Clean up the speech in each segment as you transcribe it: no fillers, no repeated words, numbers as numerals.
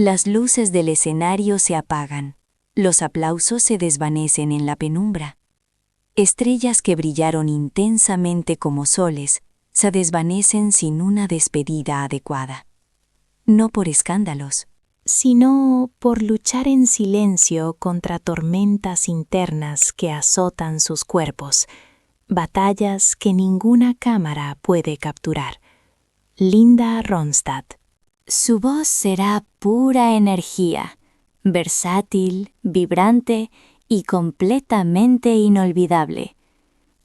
Las luces del escenario se apagan. Los aplausos se desvanecen en la penumbra. Estrellas que brillaron intensamente como soles se desvanecen sin una despedida adecuada. No por escándalos, sino por luchar en silencio contra tormentas internas que azotan sus cuerpos, batallas que ninguna cámara puede capturar. Linda Ronstadt. Su voz será pura energía, versátil, vibrante y completamente inolvidable.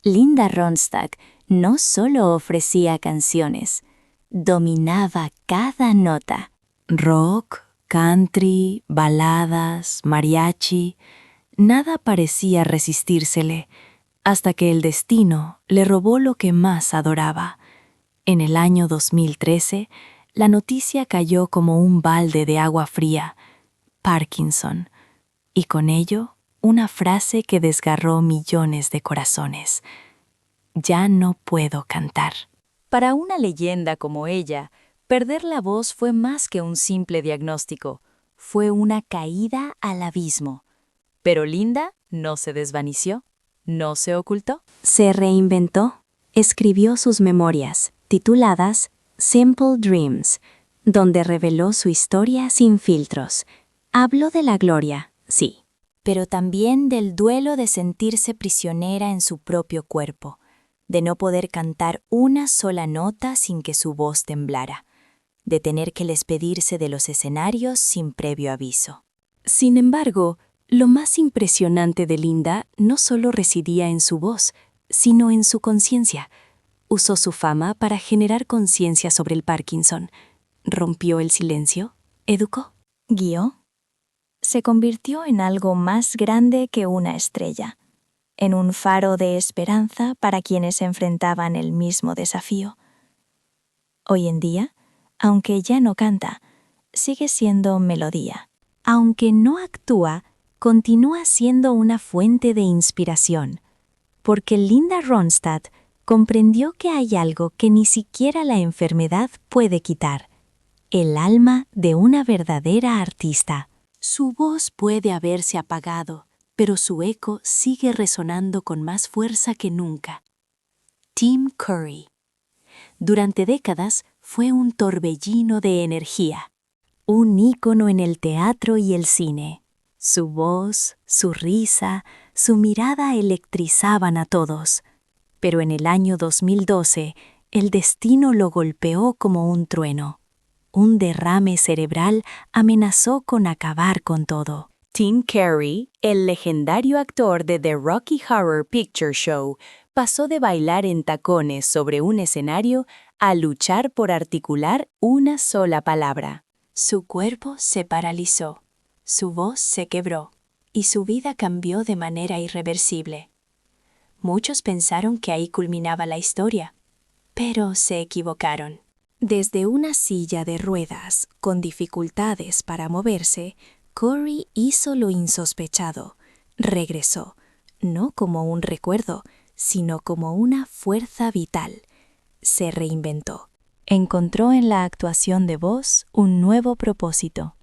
Linda Ronstadt no solo ofrecía canciones, dominaba cada nota. Rock, country, baladas, mariachi, nada parecía resistírsele, hasta que el destino le robó lo que más adoraba. En el año 2013, la noticia cayó como un balde de agua fría: Parkinson, y con ello una frase que desgarró millones de corazones: ya no puedo cantar. Para una leyenda como ella, perder la voz fue más que un simple diagnóstico, fue una caída al abismo. Pero Linda no se desvaneció, no se ocultó. Se reinventó, escribió sus memorias, tituladas Simple Dreams, donde reveló su historia sin filtros. Habló de la gloria, sí, pero también del duelo de sentirse prisionera en su propio cuerpo, de no poder cantar una sola nota sin que su voz temblara, de tener que despedirse de los escenarios sin previo aviso. Sin embargo, lo más impresionante de Linda no solo residía en su voz, sino en su conciencia. Usó su fama para generar conciencia sobre el Parkinson. Rompió el silencio, educó, guió. Se convirtió en algo más grande que una estrella, en un faro de esperanza para quienes enfrentaban el mismo desafío. Hoy en día, aunque ya no canta, sigue siendo melodía. Aunque no actúa, continúa siendo una fuente de inspiración, porque Linda Ronstadt comprendió que hay algo que ni siquiera la enfermedad puede quitar: el alma de una verdadera artista. Su voz puede haberse apagado, pero su eco sigue resonando con más fuerza que nunca. Tim Curry. Durante décadas fue un torbellino de energía, un ícono en el teatro y el cine. Su voz, su risa, su mirada electrizaban a todos. Pero en el año 2012, el destino lo golpeó como un trueno. Un derrame cerebral amenazó con acabar con todo. Tim Curry, el legendario actor de The Rocky Horror Picture Show, pasó de bailar en tacones sobre un escenario a luchar por articular una sola palabra. Su cuerpo se paralizó, su voz se quebró y su vida cambió de manera irreversible. Muchos pensaron que ahí culminaba la historia, pero se equivocaron. Desde una silla de ruedas, con dificultades para moverse, Curry hizo lo insospechado. Regresó, no como un recuerdo, sino como una fuerza vital. Se reinventó. Encontró en la actuación de voz un nuevo propósito.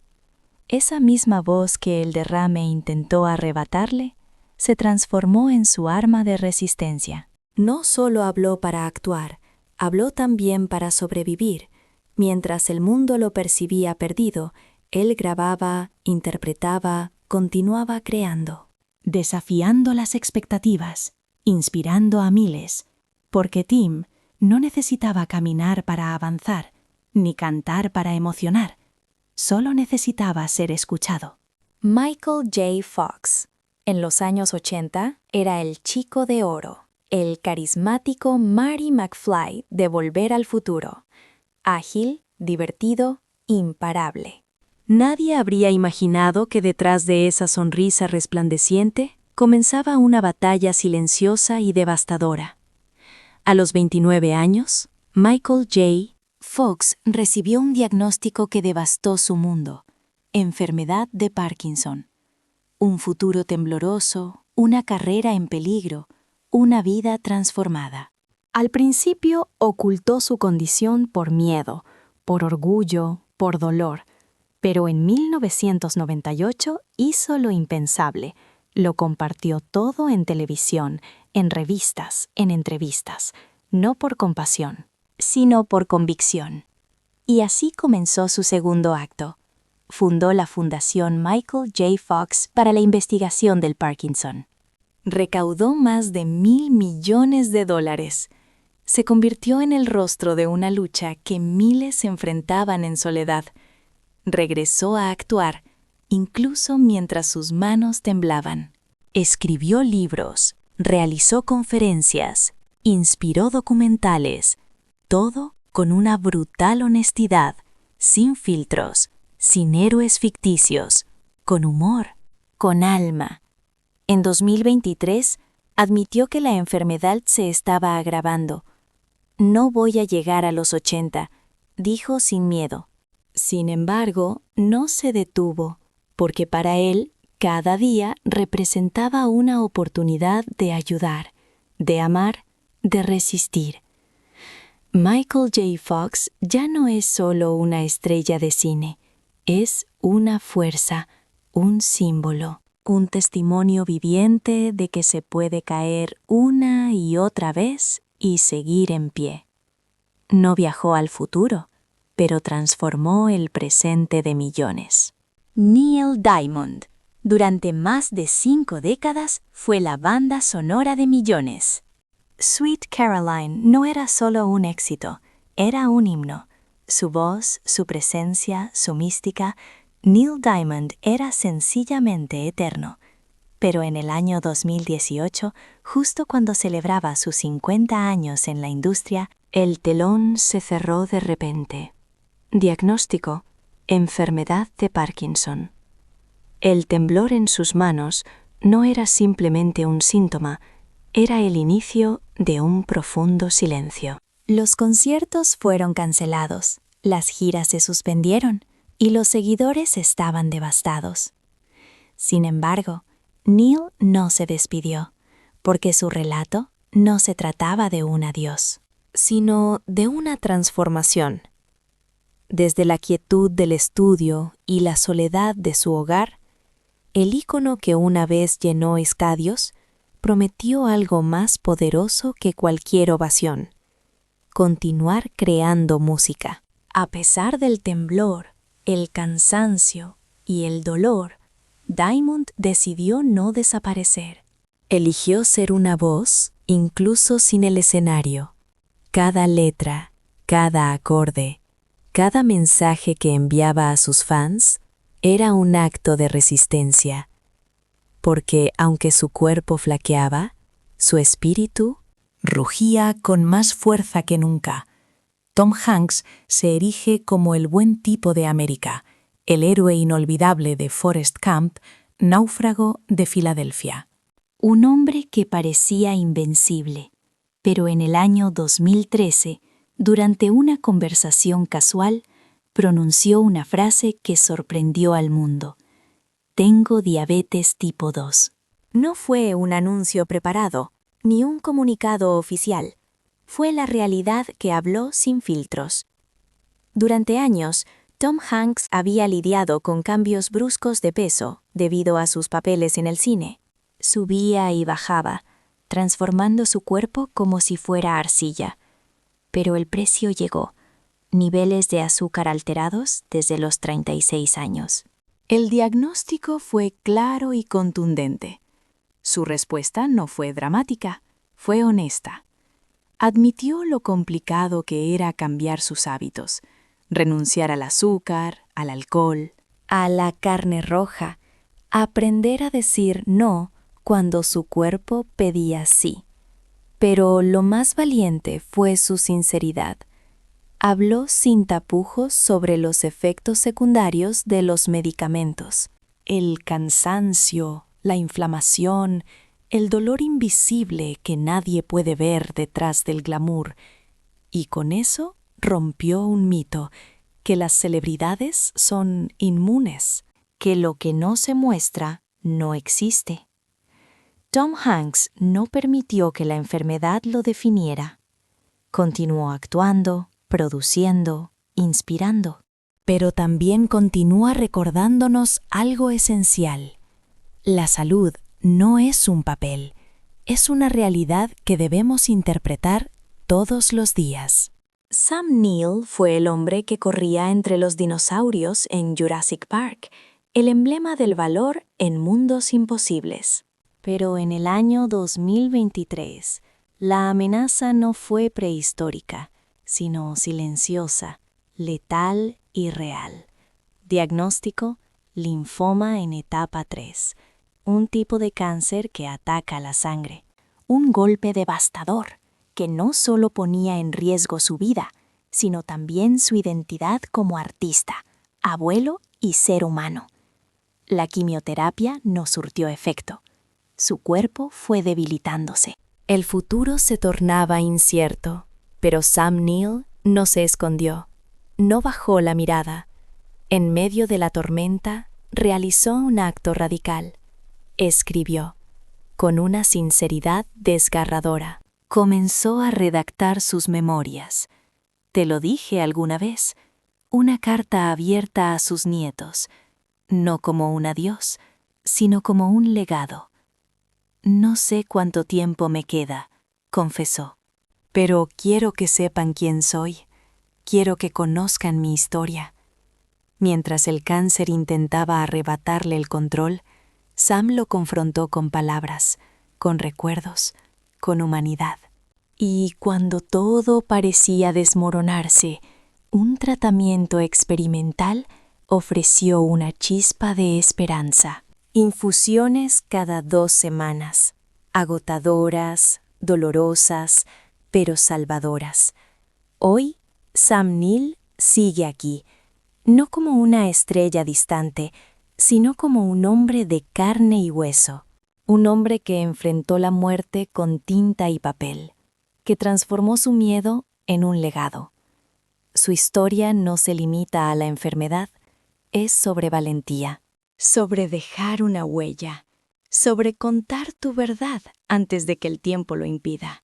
Esa misma voz que el derrame intentó arrebatarle, se transformó en su arma de resistencia. No solo habló para actuar, habló también para sobrevivir. Mientras el mundo lo percibía perdido, él grababa, interpretaba, continuaba creando. Desafiando las expectativas, inspirando a miles, porque Tim no necesitaba caminar para avanzar, ni cantar para emocionar. Solo necesitaba ser escuchado. Michael J. Fox, en los años 80, era el chico de oro, el carismático Marty McFly de Volver al Futuro. Ágil, divertido, imparable. Nadie habría imaginado que detrás de esa sonrisa resplandeciente comenzaba una batalla silenciosa y devastadora. A los 29 años, Michael J. Fox recibió un diagnóstico que devastó su mundo: enfermedad de Parkinson. Un futuro tembloroso, una carrera en peligro, una vida transformada. Al principio ocultó su condición por miedo, por orgullo, por dolor. Pero en 1998 hizo lo impensable. Lo compartió todo en televisión, en revistas, en entrevistas, no por compasión, sino por convicción. Y así comenzó su segundo acto. Fundó la Fundación Michael J. Fox para la investigación del Parkinson. Recaudó más de $1.000 millones. Se convirtió en el rostro de una lucha que miles enfrentaban en soledad. Regresó a actuar, incluso mientras sus manos temblaban. Escribió libros, realizó conferencias, inspiró documentales, todo con una brutal honestidad, sin filtros, sin héroes ficticios, con humor, con alma. En 2023, admitió que la enfermedad se estaba agravando. No voy a llegar a los 80, dijo sin miedo. Sin embargo, no se detuvo, porque para él, cada día representaba una oportunidad de ayudar, de amar, de resistir. Michael J. Fox ya no es solo una estrella de cine, es una fuerza, un símbolo, un testimonio viviente de que se puede caer una y otra vez y seguir en pie. No viajó al futuro, pero transformó el presente de millones. Neil Diamond, durante más de 5 décadas, fue la banda sonora de millones. Sweet Caroline no era solo un éxito, era un himno. Su voz, su presencia, su mística, Neil Diamond era sencillamente eterno. Pero en el año 2018, justo cuando celebraba sus 50 años en la industria, el telón se cerró de repente. Diagnóstico: enfermedad de Parkinson. El temblor en sus manos no era simplemente un síntoma, era el inicio de un profundo silencio. Los conciertos fueron cancelados, las giras se suspendieron y los seguidores estaban devastados. Sin embargo, Neil no se despidió, porque su relato no se trataba de un adiós, sino de una transformación. Desde la quietud del estudio y la soledad de su hogar, el ícono que una vez llenó estadios prometió algo más poderoso que cualquier ovación: continuar creando música. A pesar del temblor, el cansancio y el dolor, Diamond decidió no desaparecer. Eligió ser una voz, incluso sin el escenario. Cada letra, cada acorde, cada mensaje que enviaba a sus fans era un acto de resistencia. Porque aunque su cuerpo flaqueaba, su espíritu rugía con más fuerza que nunca. Tom Hanks se erige como el buen tipo de América, el héroe inolvidable de Forrest Gump, náufrago de Filadelfia. Un hombre que parecía invencible, pero en el año 2013, durante una conversación casual, pronunció una frase que sorprendió al mundo: «Tengo diabetes tipo 2». No fue un anuncio preparado, ni un comunicado oficial. Fue la realidad que habló sin filtros. Durante años, Tom Hanks había lidiado con cambios bruscos de peso debido a sus papeles en el cine. Subía y bajaba, transformando su cuerpo como si fuera arcilla. Pero el precio llegó: niveles de azúcar alterados desde los 36 años. El diagnóstico fue claro y contundente. Su respuesta no fue dramática, fue honesta. Admitió lo complicado que era cambiar sus hábitos, renunciar al azúcar, al alcohol, a la carne roja, aprender a decir no cuando su cuerpo pedía sí. Pero lo más valiente fue su sinceridad. Habló sin tapujos sobre los efectos secundarios de los medicamentos. El cansancio, la inflamación, el dolor invisible que nadie puede ver detrás del glamour. Y con eso rompió un mito: que las celebridades son inmunes, que lo que no se muestra no existe. Tom Hanks no permitió que la enfermedad lo definiera. Continuó actuando, produciendo, inspirando. pero también continúa recordándonos algo esencial. La salud no es un papel, es una realidad que debemos interpretar todos los días. Sam Neill fue el hombre que corría entre los dinosaurios en Jurassic Park, el emblema del valor en mundos imposibles. Pero en el año 2023, la amenaza no fue prehistórica, sino silenciosa, letal y real. Diagnóstico: linfoma en etapa 3, un tipo de cáncer que ataca la sangre. Un golpe devastador que no solo ponía en riesgo su vida, sino también su identidad como artista, abuelo y ser humano. La quimioterapia no surtió efecto. Su cuerpo fue debilitándose. El futuro se tornaba incierto, pero Sam Neill no se escondió, no bajó la mirada. En medio de la tormenta, realizó un acto radical. Escribió, con una sinceridad desgarradora. Comenzó a redactar sus memorias. Te lo dije alguna vez, una carta abierta a sus nietos, no como un adiós, sino como un legado. No sé cuánto tiempo me queda, confesó, pero quiero que sepan quién soy, quiero que conozcan mi historia. Mientras el cáncer intentaba arrebatarle el control, Sam lo confrontó con palabras, con recuerdos, con humanidad. Y cuando todo parecía desmoronarse, un tratamiento experimental ofreció una chispa de esperanza. Infusiones cada 2 semanas, agotadoras, dolorosas, pero salvadoras. Hoy, Sam Neill sigue aquí, no como una estrella distante, sino como un hombre de carne y hueso, un hombre que enfrentó la muerte con tinta y papel, que transformó su miedo en un legado. Su historia no se limita a la enfermedad, es sobre valentía, sobre dejar una huella, sobre contar tu verdad antes de que el tiempo lo impida.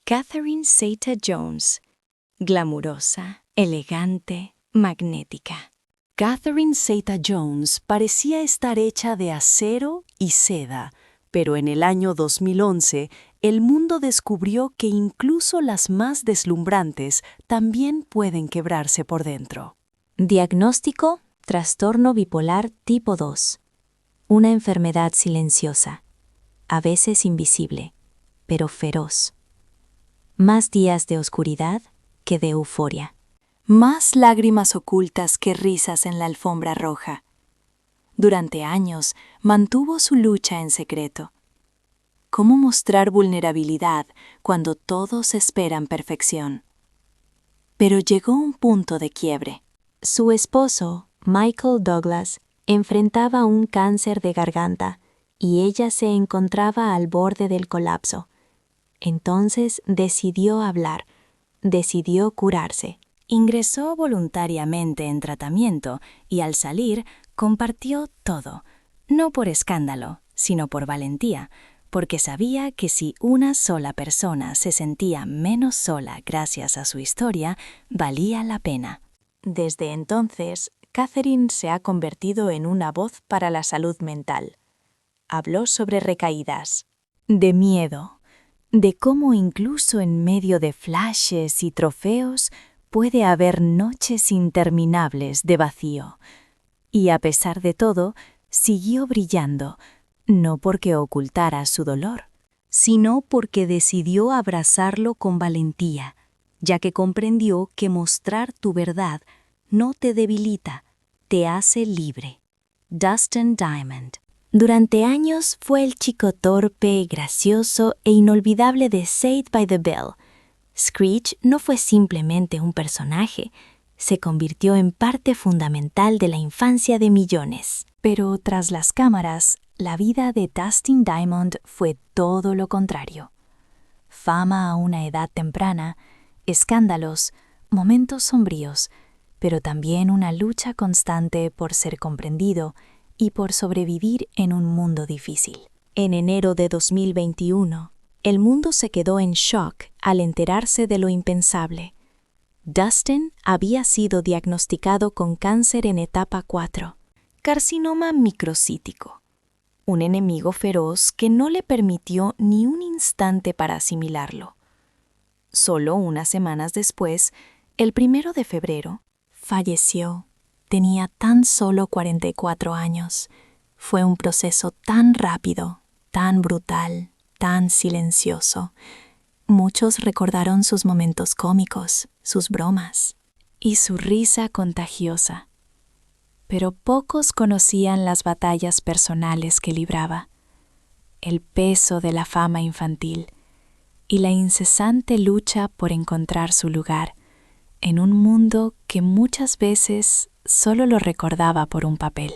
Catherine Zeta-Jones, glamurosa, elegante, magnética. Catherine Zeta-Jones parecía estar hecha de acero y seda, pero en el año 2011 el mundo descubrió que incluso las más deslumbrantes también pueden quebrarse por dentro. Diagnóstico: trastorno bipolar tipo 2. Una enfermedad silenciosa, a veces invisible, pero feroz. Más días de oscuridad que de euforia. Más lágrimas ocultas que risas en la alfombra roja. Durante años mantuvo su lucha en secreto. ¿Cómo mostrar vulnerabilidad cuando todos esperan perfección? Pero llegó un punto de quiebre. Su esposo, Michael Douglas, enfrentaba un cáncer de garganta y ella se encontraba al borde del colapso. Entonces decidió hablar, decidió curarse. Ingresó voluntariamente en tratamiento y al salir compartió todo, no por escándalo, sino por valentía, porque sabía que si una sola persona se sentía menos sola gracias a su historia, valía la pena. Desde entonces, Catherine se ha convertido en una voz para la salud mental. Habló sobre recaídas, de miedo, de cómo incluso en medio de flashes y trofeos puede haber noches interminables de vacío. Y a pesar de todo, siguió brillando, no porque ocultara su dolor, sino porque decidió abrazarlo con valentía, ya que comprendió que mostrar tu verdad no te debilita, te hace libre. Dustin Diamond. Durante años fue el chico torpe, gracioso e inolvidable de Saved by the Bell. Screech no fue simplemente un personaje, se convirtió en parte fundamental de la infancia de millones. Pero tras las cámaras, la vida de Dustin Diamond fue todo lo contrario. Fama a una edad temprana, escándalos, momentos sombríos, pero también una lucha constante por ser comprendido y por sobrevivir en un mundo difícil. En enero de 2021, el mundo se quedó en shock al enterarse de lo impensable. Dustin había sido diagnosticado con cáncer en etapa 4, carcinoma microcítico, un enemigo feroz que no le permitió ni un instante para asimilarlo. Solo unas semanas después, el 1 de febrero, falleció. Tenía tan solo 44 años. Fue un proceso tan rápido, tan brutal, tan silencioso. Muchos recordaron sus momentos cómicos, sus bromas y su risa contagiosa. Pero pocos conocían las batallas personales que libraba, el peso de la fama infantil y la incesante lucha por encontrar su lugar en un mundo que muchas veces solo lo recordaba por un papel.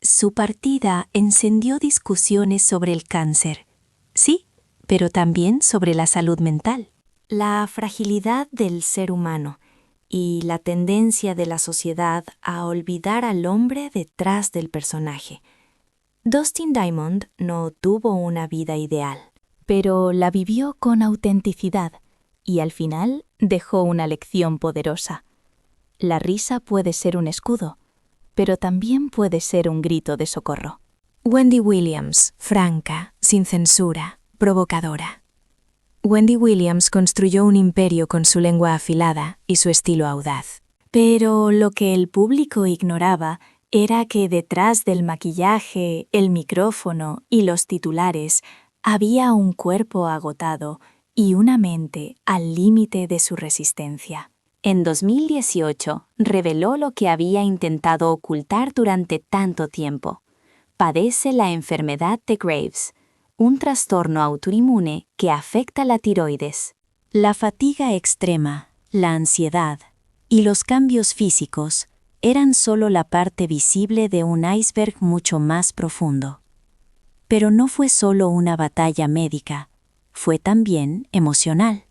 Su partida encendió discusiones sobre el cáncer, sí, pero también sobre la salud mental, la fragilidad del ser humano y la tendencia de la sociedad a olvidar al hombre detrás del personaje. Dustin Diamond no tuvo una vida ideal, pero la vivió con autenticidad y al final dejó una lección poderosa. La risa puede ser un escudo, pero también puede ser un grito de socorro. Wendy Williams, franca, sin censura, provocadora. Wendy Williams construyó un imperio con su lengua afilada y su estilo audaz. Pero lo que el público ignoraba era que detrás del maquillaje, el micrófono y los titulares había un cuerpo agotado y una mente al límite de su resistencia. En 2018 reveló lo que había intentado ocultar durante tanto tiempo. Padece la enfermedad de Graves, un trastorno autoinmune que afecta la tiroides. La fatiga extrema, la ansiedad y los cambios físicos eran solo la parte visible de un iceberg mucho más profundo. Pero no fue solo una batalla médica, fue también emocional,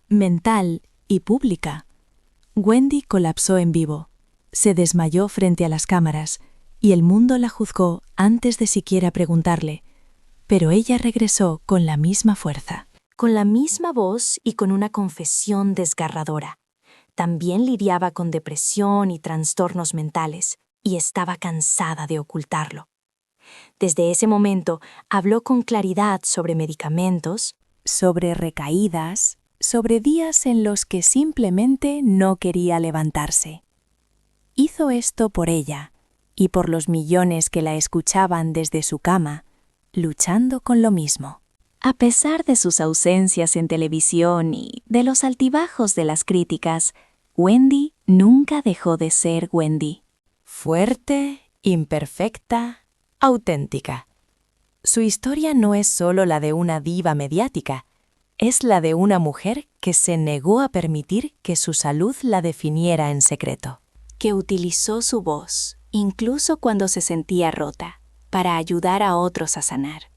mental y pública. Wendy colapsó en vivo, se desmayó frente a las cámaras y el mundo la juzgó antes de siquiera preguntarle, pero ella regresó con la misma fuerza, con la misma voz y con una confesión desgarradora. También lidiaba con depresión y trastornos mentales y estaba cansada de ocultarlo. Desde ese momento habló con claridad sobre medicamentos, sobre recaídas, sobre días en los que simplemente no quería levantarse. Hizo esto por ella y por los millones que la escuchaban desde su cama, luchando con lo mismo. A pesar de sus ausencias en televisión y de los altibajos de las críticas, Wendy nunca dejó de ser Wendy. Fuerte, imperfecta, auténtica. Su historia no es solo la de una diva mediática, es la de una mujer que se negó a permitir que su salud la definiera en secreto. Que utilizó su voz, incluso cuando se sentía rota, para ayudar a otros a sanar.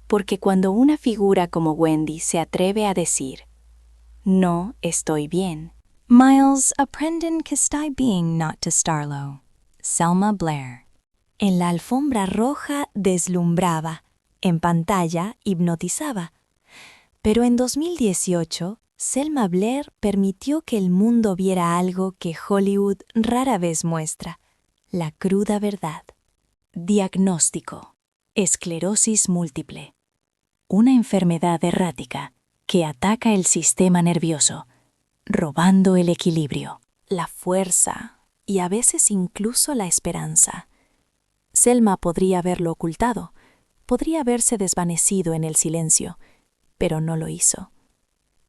Porque cuando una figura como Wendy se atreve a decir, no estoy bien, Miles aprenden que estoy bien not to starlo. Selma Blair. En la alfombra roja deslumbraba, en pantalla hipnotizaba. Pero en 2018, Selma Blair permitió que el mundo viera algo que Hollywood rara vez muestra, la cruda verdad. Diagnóstico: esclerosis múltiple. Una enfermedad errática que ataca el sistema nervioso, robando el equilibrio, la fuerza y a veces incluso la esperanza. Selma podría haberlo ocultado, podría haberse desvanecido en el silencio, pero no lo hizo.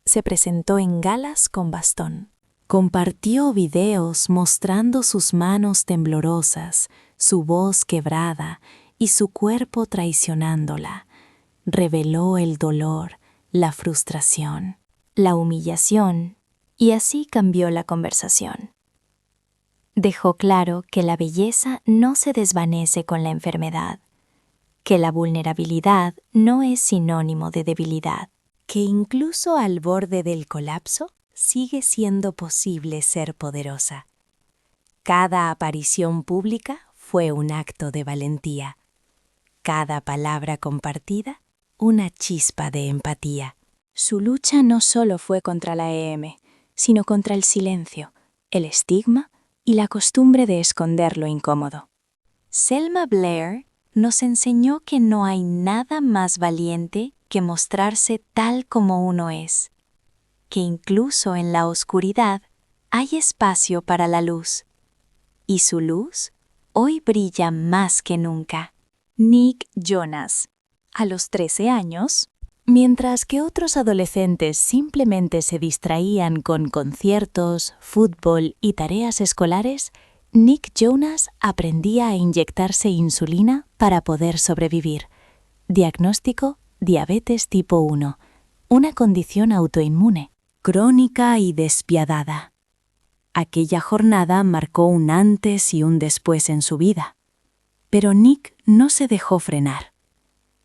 Se presentó en galas con bastón. Compartió videos mostrando sus manos temblorosas, su voz quebrada y su cuerpo traicionándola. Reveló el dolor, la frustración, la humillación, y así cambió la conversación. Dejó claro que la belleza no se desvanece con la enfermedad, que la vulnerabilidad no es sinónimo de debilidad, que incluso al borde del colapso sigue siendo posible ser poderosa. Cada aparición pública fue un acto de valentía. Cada palabra compartida, una chispa de empatía. Su lucha no solo fue contra la EM, sino contra el silencio, el estigma y la costumbre de esconder lo incómodo. Selma Blair nos enseñó que no hay nada más valiente que mostrarse tal como uno es, que incluso en la oscuridad hay espacio para la luz, y su luz hoy brilla más que nunca. Nick Jonas, a los 13 años, mientras que otros adolescentes simplemente se distraían con conciertos, fútbol y tareas escolares, Nick Jonas aprendía a inyectarse insulina para poder sobrevivir. Diagnóstico: diabetes tipo 1, una condición autoinmune, crónica y despiadada. Aquella jornada marcó un antes y un después en su vida. Pero Nick no se dejó frenar.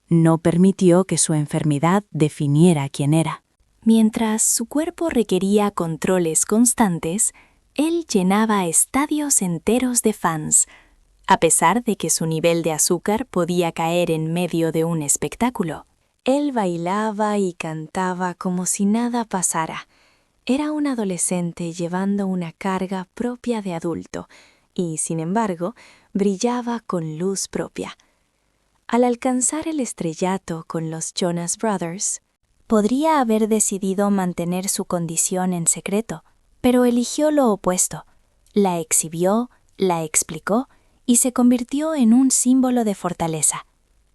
No permitió que su enfermedad definiera quién era. Mientras su cuerpo requería controles constantes, él llenaba estadios enteros de fans, a pesar de que su nivel de azúcar podía caer en medio de un espectáculo. Él bailaba y cantaba como si nada pasara. Era un adolescente llevando una carga propia de adulto y, sin embargo, brillaba con luz propia. Al alcanzar el estrellato con los Jonas Brothers, podría haber decidido mantener su condición en secreto, pero eligió lo opuesto. La exhibió, la explicó y se convirtió en un símbolo de fortaleza.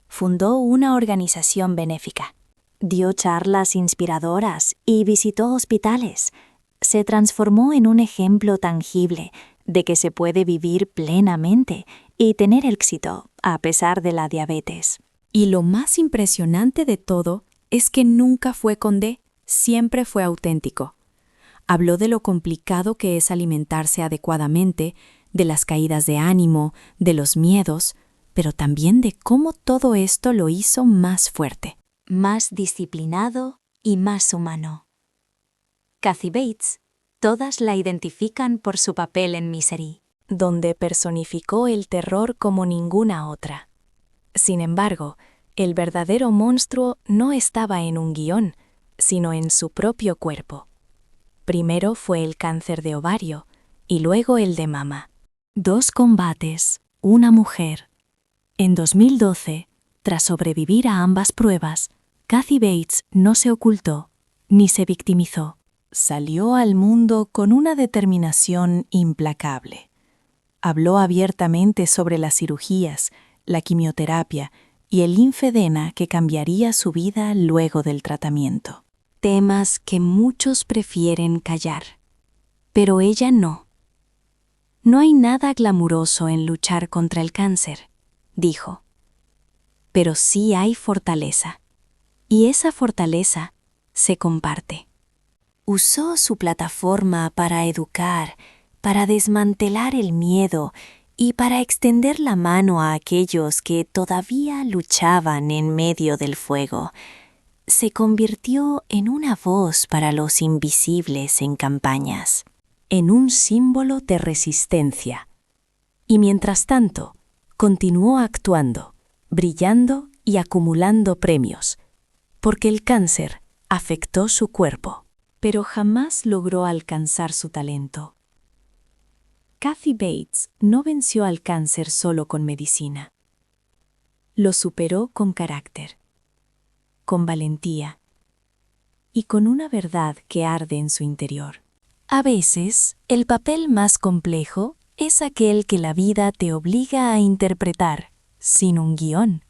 Fundó una organización benéfica. Dio charlas inspiradoras y visitó hospitales. Se transformó en un ejemplo tangible de que se puede vivir plenamente y tener éxito a pesar de la diabetes. Y lo más impresionante de todo es que nunca fue condé, siempre fue auténtico. Habló de lo complicado que es alimentarse adecuadamente, de las caídas de ánimo, de los miedos, pero también de cómo todo esto lo hizo más fuerte, más disciplinado y más humano. Kathy Bates, todas la identifican por su papel en Misery, donde personificó el terror como ninguna otra. Sin embargo, el verdadero monstruo no estaba en un guión, sino en su propio cuerpo. Primero fue el cáncer de ovario y luego el de mama. 2 combates, una mujer. En 2012, tras sobrevivir a ambas pruebas, Kathy Bates no se ocultó ni se victimizó. Salió al mundo con una determinación implacable. Habló abiertamente sobre las cirugías, la quimioterapia y el linfedema que cambiaría su vida luego del tratamiento. Temas que muchos prefieren callar. Pero ella no. No hay nada glamuroso en luchar contra el cáncer, dijo. Pero sí hay fortaleza. Y esa fortaleza se comparte. Usó su plataforma para educar, para desmantelar el miedo y para extender la mano a aquellos que todavía luchaban en medio del fuego. Se convirtió en una voz para los invisibles en campañas, en un símbolo de resistencia. Y mientras tanto, continuó actuando, brillando y acumulando premios, porque el cáncer afectó su cuerpo, pero jamás logró alcanzar su talento. Kathy Bates no venció al cáncer solo con medicina. Lo superó con carácter, con valentía y con una verdad que arde en su interior. A veces, el papel más complejo es aquel que la vida te obliga a interpretar sin un guión.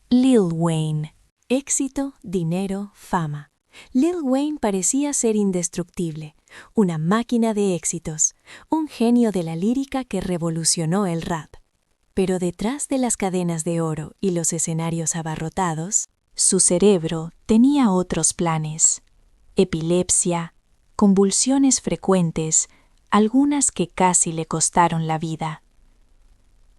Lil Wayne. Éxito, dinero, fama. Lil Wayne parecía ser indestructible, una máquina de éxitos, un genio de la lírica que revolucionó el rap. Pero detrás de las cadenas de oro y los escenarios abarrotados, su cerebro tenía otros planes. Epilepsia, convulsiones frecuentes, algunas que casi le costaron la vida.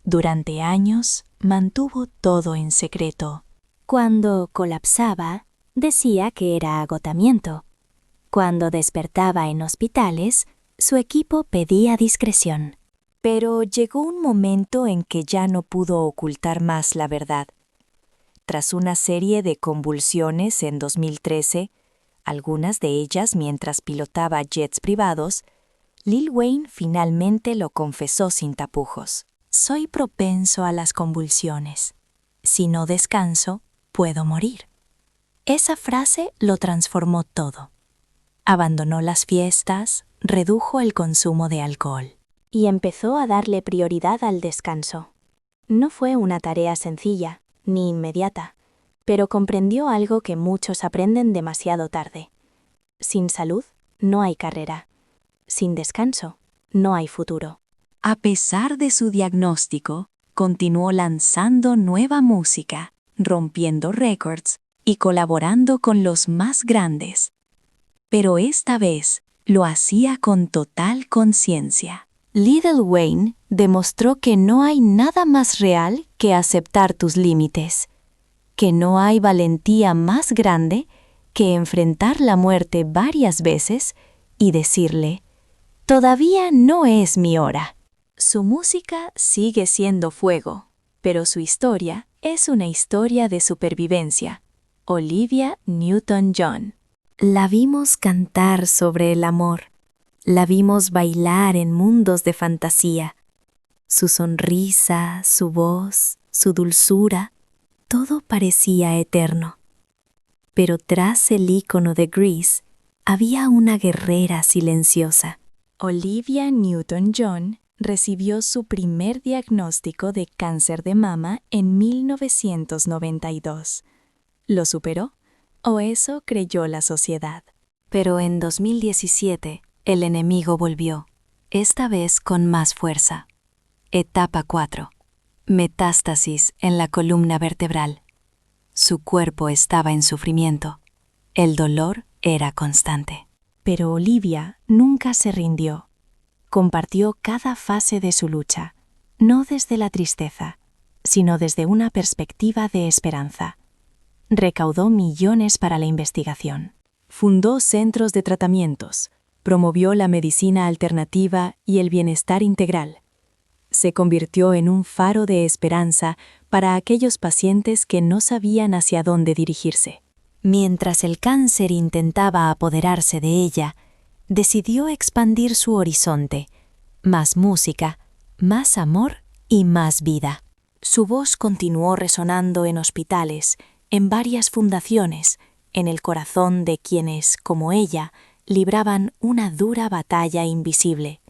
Durante años mantuvo todo en secreto. Cuando colapsaba, decía que era agotamiento. Cuando despertaba en hospitales, su equipo pedía discreción. Pero llegó un momento en que ya no pudo ocultar más la verdad. Tras una serie de convulsiones en 2013, algunas de ellas mientras pilotaba jets privados, Lil Wayne finalmente lo confesó sin tapujos. Soy propenso a las convulsiones. Si no descanso, puedo morir. Esa frase lo transformó todo. Abandonó las fiestas, redujo el consumo de alcohol y empezó a darle prioridad al descanso. No fue una tarea sencilla, ni inmediata, pero comprendió algo que muchos aprenden demasiado tarde. Sin salud, no hay carrera. Sin descanso, no hay futuro. A pesar de su diagnóstico, continuó lanzando nueva música, rompiendo récords y colaborando con los más grandes. Pero esta vez lo hacía con total conciencia. Lil Wayne demostró que no hay nada más real que aceptar tus límites, que no hay valentía más grande que enfrentar la muerte varias veces y decirle, todavía no es mi hora. Su música sigue siendo fuego, pero su historia es una historia de supervivencia. Olivia Newton-John. La vimos cantar sobre el amor. La vimos bailar en mundos de fantasía. Su sonrisa, su voz, su dulzura, todo parecía eterno. Pero tras el ícono de Grease, había una guerrera silenciosa. Olivia Newton-John recibió su primer diagnóstico de cáncer de mama en 1992. ¿Lo superó? ¿O eso creyó la sociedad? Pero en 2017, el enemigo volvió, esta vez con más fuerza. Etapa 4. Metástasis en la columna vertebral. Su cuerpo estaba en sufrimiento. El dolor era constante. Pero Olivia nunca se rindió. Compartió cada fase de su lucha, no desde la tristeza, sino desde una perspectiva de esperanza. Recaudó millones para la investigación. Fundó centros de tratamientos, promovió la medicina alternativa y el bienestar integral. Se convirtió en un faro de esperanza para aquellos pacientes que no sabían hacia dónde dirigirse. Mientras el cáncer intentaba apoderarse de ella, decidió expandir su horizonte, más música, más amor y más vida. Su voz continuó resonando en hospitales, en varias fundaciones, en el corazón de quienes, como ella, libraban una dura batalla invisible.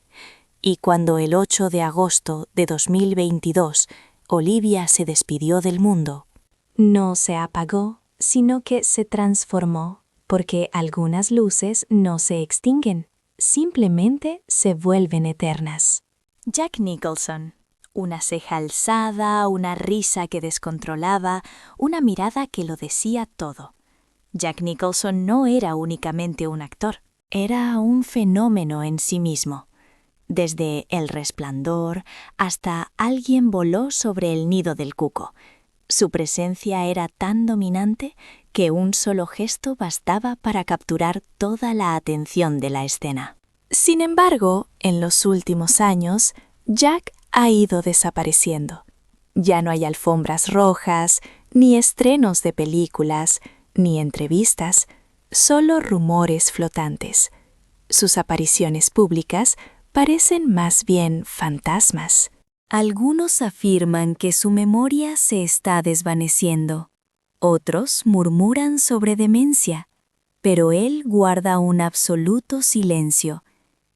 Y cuando el 8 de agosto de 2022 Olivia se despidió del mundo, no se apagó, sino que se transformó, porque algunas luces no se extinguen, simplemente se vuelven eternas. Jack Nicholson. Una ceja alzada, una risa que descontrolaba, una mirada que lo decía todo. Jack Nicholson no era únicamente un actor, era un fenómeno en sí mismo. Desde El Resplandor hasta Alguien voló sobre el nido del cuco. Su presencia era tan dominante que un solo gesto bastaba para capturar toda la atención de la escena. Sin embargo, en los últimos años, Jack ha ido desapareciendo. Ya no hay alfombras rojas, ni estrenos de películas, ni entrevistas, solo rumores flotantes. Sus apariciones públicas parecen más bien fantasmas. Algunos afirman que su memoria se está desvaneciendo. Otros murmuran sobre demencia, pero él guarda un absoluto silencio,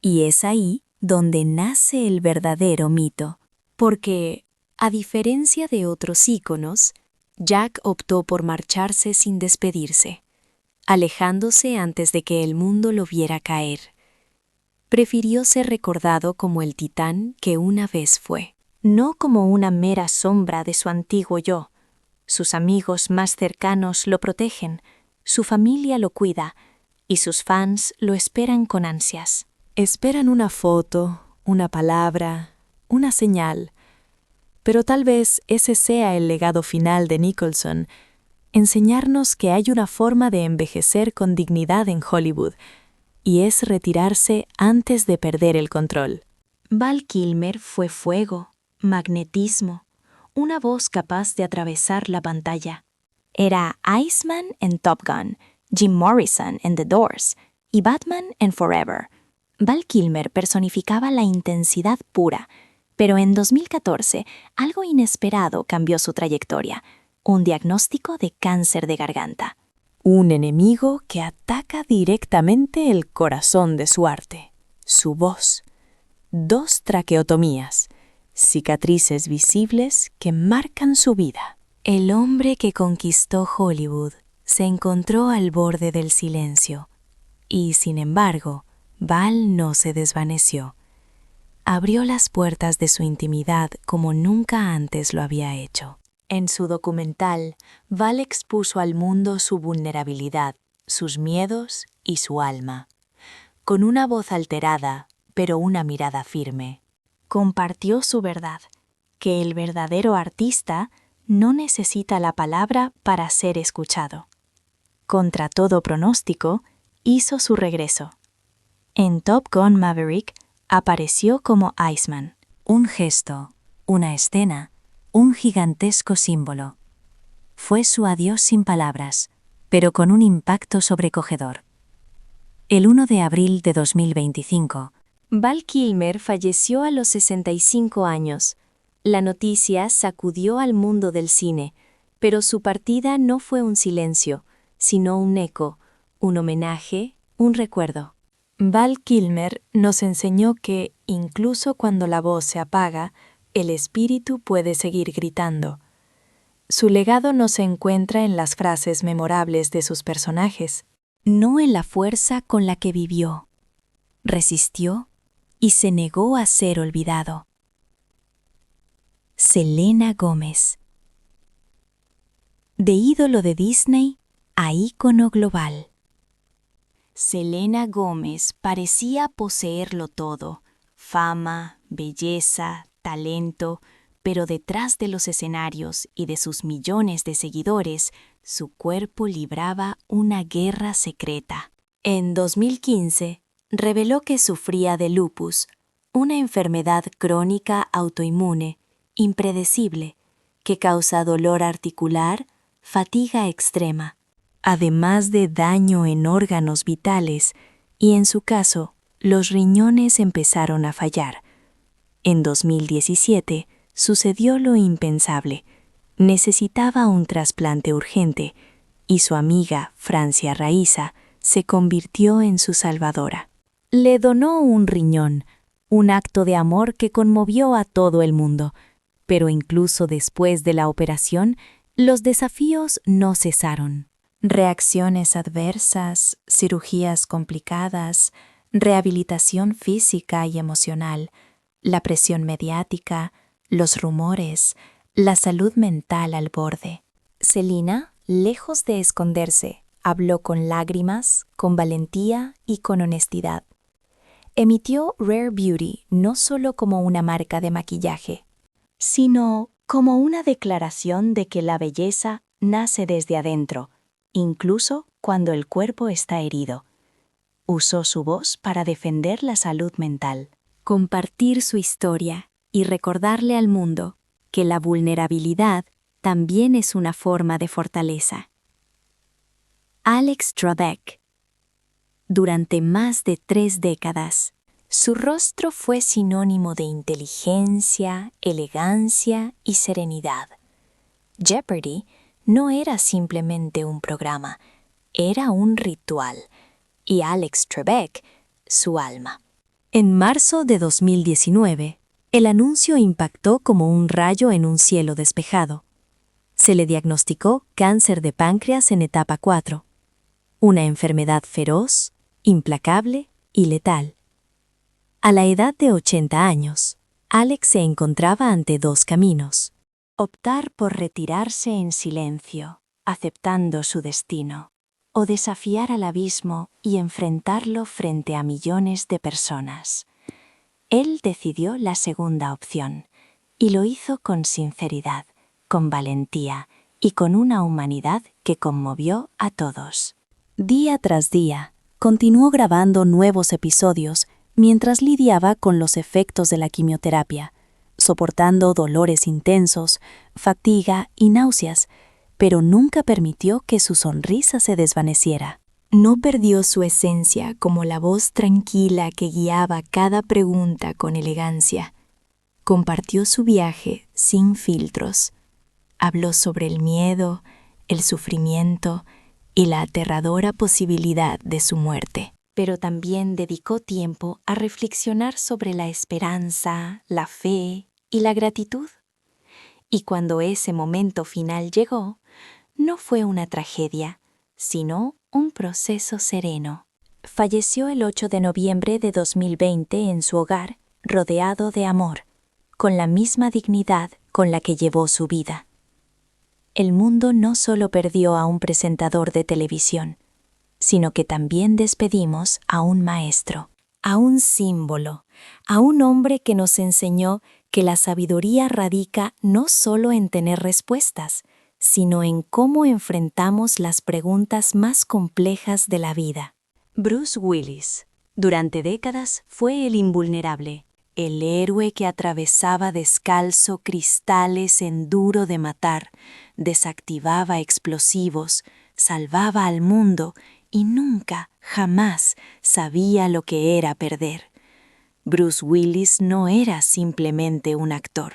y es ahí donde nace el verdadero mito. Porque, a diferencia de otros íconos, Jack optó por marcharse sin despedirse, alejándose antes de que el mundo lo viera caer. Prefirió ser recordado como el titán que una vez fue, no como una mera sombra de su antiguo yo. Sus amigos más cercanos lo protegen, su familia lo cuida, y sus fans lo esperan con ansias. Esperan una foto, una palabra, una señal. Pero tal vez ese sea el legado final de Nicholson, enseñarnos que hay una forma de envejecer con dignidad en Hollywood, y es retirarse antes de perder el control. Val Kilmer fue fuego, magnetismo, una voz capaz de atravesar la pantalla. Era Iceman en Top Gun, Jim Morrison en The Doors y Batman en Forever. Val Kilmer personificaba la intensidad pura, pero en 2014 algo inesperado cambió su trayectoria: un diagnóstico de cáncer de garganta. Un enemigo que ataca directamente el corazón de su arte, su voz. 2 traqueotomías, cicatrices visibles que marcan su vida. El hombre que conquistó Hollywood se encontró al borde del silencio y, sin embargo, Val no se desvaneció. Abrió las puertas de su intimidad como nunca antes lo había hecho. En su documental, Val expuso al mundo su vulnerabilidad, sus miedos y su alma. Con una voz alterada, pero una mirada firme. Compartió su verdad, que el verdadero artista no necesita la palabra para ser escuchado. Contra todo pronóstico, hizo su regreso. En Top Gun Maverick apareció como Iceman. Un gesto, una escena, un gigantesco símbolo. Fue su adiós sin palabras, pero con un impacto sobrecogedor. El 1 de abril de 2025, Val Kilmer falleció a los 65 años. La noticia sacudió al mundo del cine, pero su partida no fue un silencio, sino un eco, un homenaje, un recuerdo. Val Kilmer nos enseñó que, incluso cuando la voz se apaga, el espíritu puede seguir gritando. Su legado no se encuentra en las frases memorables de sus personajes, no en la fuerza con la que vivió. Resistió y se negó a ser olvidado. Selena Gomez. De ídolo de Disney a ícono global. Selena Gomez parecía poseerlo todo: fama, belleza, talento, pero detrás de los escenarios y de sus millones de seguidores, su cuerpo libraba una guerra secreta. En 2015, reveló que sufría de lupus, una enfermedad crónica autoinmune, impredecible, que causa dolor articular, fatiga extrema, además de daño en órganos vitales, y en su caso, los riñones empezaron a fallar. En 2017 sucedió lo impensable. Necesitaba un trasplante urgente, y su amiga Francia Raíza se convirtió en su salvadora. Le donó un riñón, un acto de amor que conmovió a todo el mundo, pero incluso después de la operación, los desafíos no cesaron. Reacciones adversas, cirugías complicadas, rehabilitación física y emocional, la presión mediática, los rumores, la salud mental al borde. Selena, lejos de esconderse, habló con lágrimas, con valentía y con honestidad. Emitió Rare Beauty no solo como una marca de maquillaje, sino como una declaración de que la belleza nace desde adentro, incluso cuando el cuerpo está herido. Usó su voz para defender la salud mental, compartir su historia y recordarle al mundo que la vulnerabilidad también es una forma de fortaleza. Alex Trebek. Durante más de 3 décadas, su rostro fue sinónimo de inteligencia, elegancia y serenidad. Jeopardy no era simplemente un programa, era un ritual, y Alex Trebek, su alma. En marzo de 2019, el anuncio impactó como un rayo en un cielo despejado. Se le diagnosticó cáncer de páncreas en etapa 4, una enfermedad feroz, implacable y letal. A la edad de 80 años, Alex se encontraba ante 2 caminos: optar por retirarse en silencio, aceptando su destino, o desafiar al abismo y enfrentarlo frente a millones de personas. Él decidió la segunda opción, y lo hizo con sinceridad, con valentía y con una humanidad que conmovió a todos. Día tras día, continuó grabando nuevos episodios mientras lidiaba con los efectos de la quimioterapia, soportando dolores intensos, fatiga y náuseas, pero nunca permitió que su sonrisa se desvaneciera. no perdió su esencia como la voz tranquila que guiaba cada pregunta con elegancia. Compartió su viaje sin filtros. Habló sobre el miedo, el sufrimiento y la aterradora posibilidad de su muerte. Pero también dedicó tiempo a reflexionar sobre la esperanza, la fe y la gratitud. Y cuando ese momento final llegó, no fue una tragedia, sino un proceso sereno. Falleció el 8 de noviembre de 2020 en su hogar, rodeado de amor, con la misma dignidad con la que llevó su vida. El mundo no solo perdió a un presentador de televisión, sino que también despedimos a un maestro, a un símbolo, a un hombre que nos enseñó que la sabiduría radica no solo en tener respuestas, sino en cómo enfrentamos las preguntas más complejas de la vida. Bruce Willis, durante décadas, fue el invulnerable, el héroe que atravesaba descalzo cristales en duro de matar, desactivaba explosivos, salvaba al mundo y nunca, jamás sabía lo que era perder. Bruce Willis no era simplemente un actor,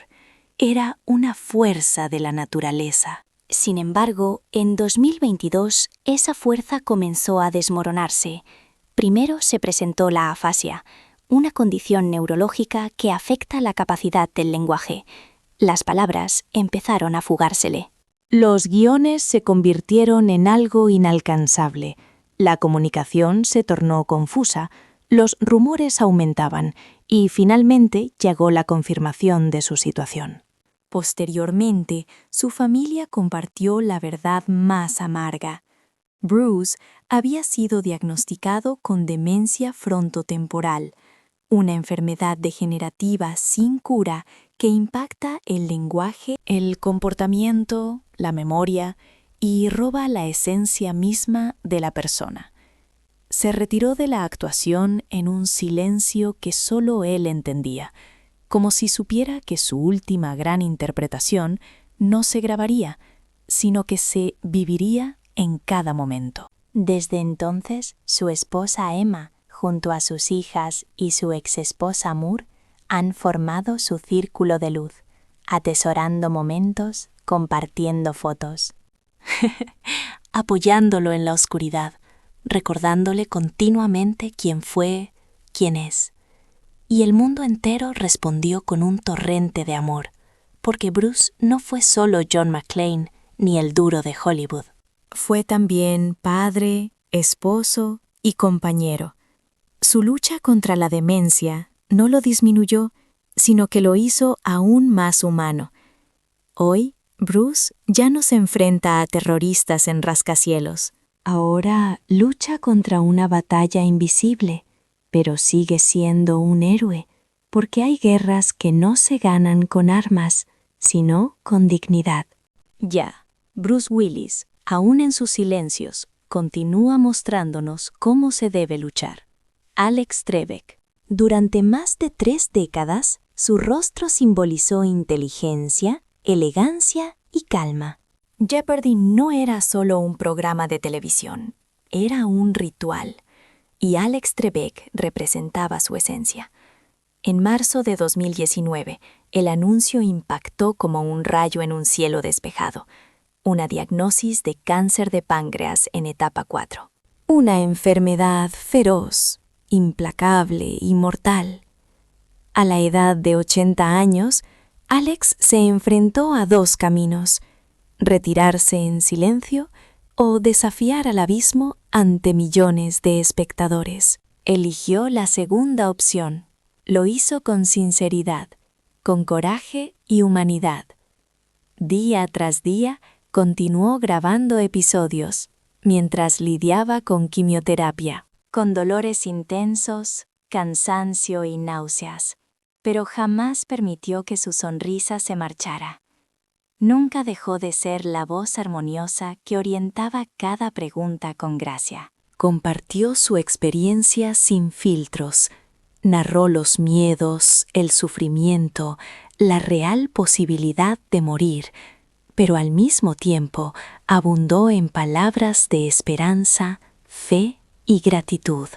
era una fuerza de la naturaleza. Sin embargo, en 2022 esa fuerza comenzó a desmoronarse. Primero se presentó la afasia, una condición neurológica que afecta la capacidad del lenguaje. Las palabras empezaron a fugársele. Los guiones se convirtieron en algo inalcanzable. La comunicación se tornó confusa, los rumores aumentaban y finalmente llegó la confirmación de su situación. Posteriormente, su familia compartió la verdad más amarga. Bruce había sido diagnosticado con demencia frontotemporal, una enfermedad degenerativa sin cura que impacta el lenguaje, el comportamiento, la memoria y roba la esencia misma de la persona. Se retiró de la actuación en un silencio que solo él entendía, como si supiera que su última gran interpretación no se grabaría, sino que se viviría en cada momento. Desde entonces, su esposa Emma, junto a sus hijas y su exesposa Moore, han formado su círculo de luz, atesorando momentos, compartiendo fotos, apoyándolo en la oscuridad, recordándole continuamente quién fue, quién es. Y el mundo entero respondió con un torrente de amor, porque Bruce no fue solo John McClane ni el duro de Hollywood. Fue también padre, esposo y compañero. Su lucha contra la demencia no lo disminuyó, sino que lo hizo aún más humano. Hoy, Bruce ya no se enfrenta a terroristas en rascacielos. Ahora lucha contra una batalla invisible, pero sigue siendo un héroe, porque hay guerras que no se ganan con armas, sino con dignidad. Ya, Bruce Willis, aún en sus silencios, continúa mostrándonos cómo se debe luchar. Alex Trebek. Durante más de 3 décadas, su rostro simbolizó inteligencia, elegancia y calma. Jeopardy no era solo un programa de televisión, era un ritual, y Alex Trebek representaba su esencia. En marzo de 2019, el anuncio impactó como un rayo en un cielo despejado, una diagnosis de cáncer de páncreas en etapa 4. Una enfermedad feroz, implacable y mortal. A la edad de 80 años, Alex se enfrentó a 2 caminos: retirarse en silencio o desafiar al abismo ante millones de espectadores. Eligió la segunda opción. Lo hizo con sinceridad, con coraje y humanidad. Día tras día, continuó grabando episodios, mientras lidiaba con quimioterapia, con dolores intensos, cansancio y náuseas, pero jamás permitió que su sonrisa se marchara. Nunca dejó de ser la voz armoniosa que orientaba cada pregunta con gracia. Compartió su experiencia sin filtros, narró los miedos, el sufrimiento, la real posibilidad de morir, pero al mismo tiempo abundó en palabras de esperanza, fe y gratitud.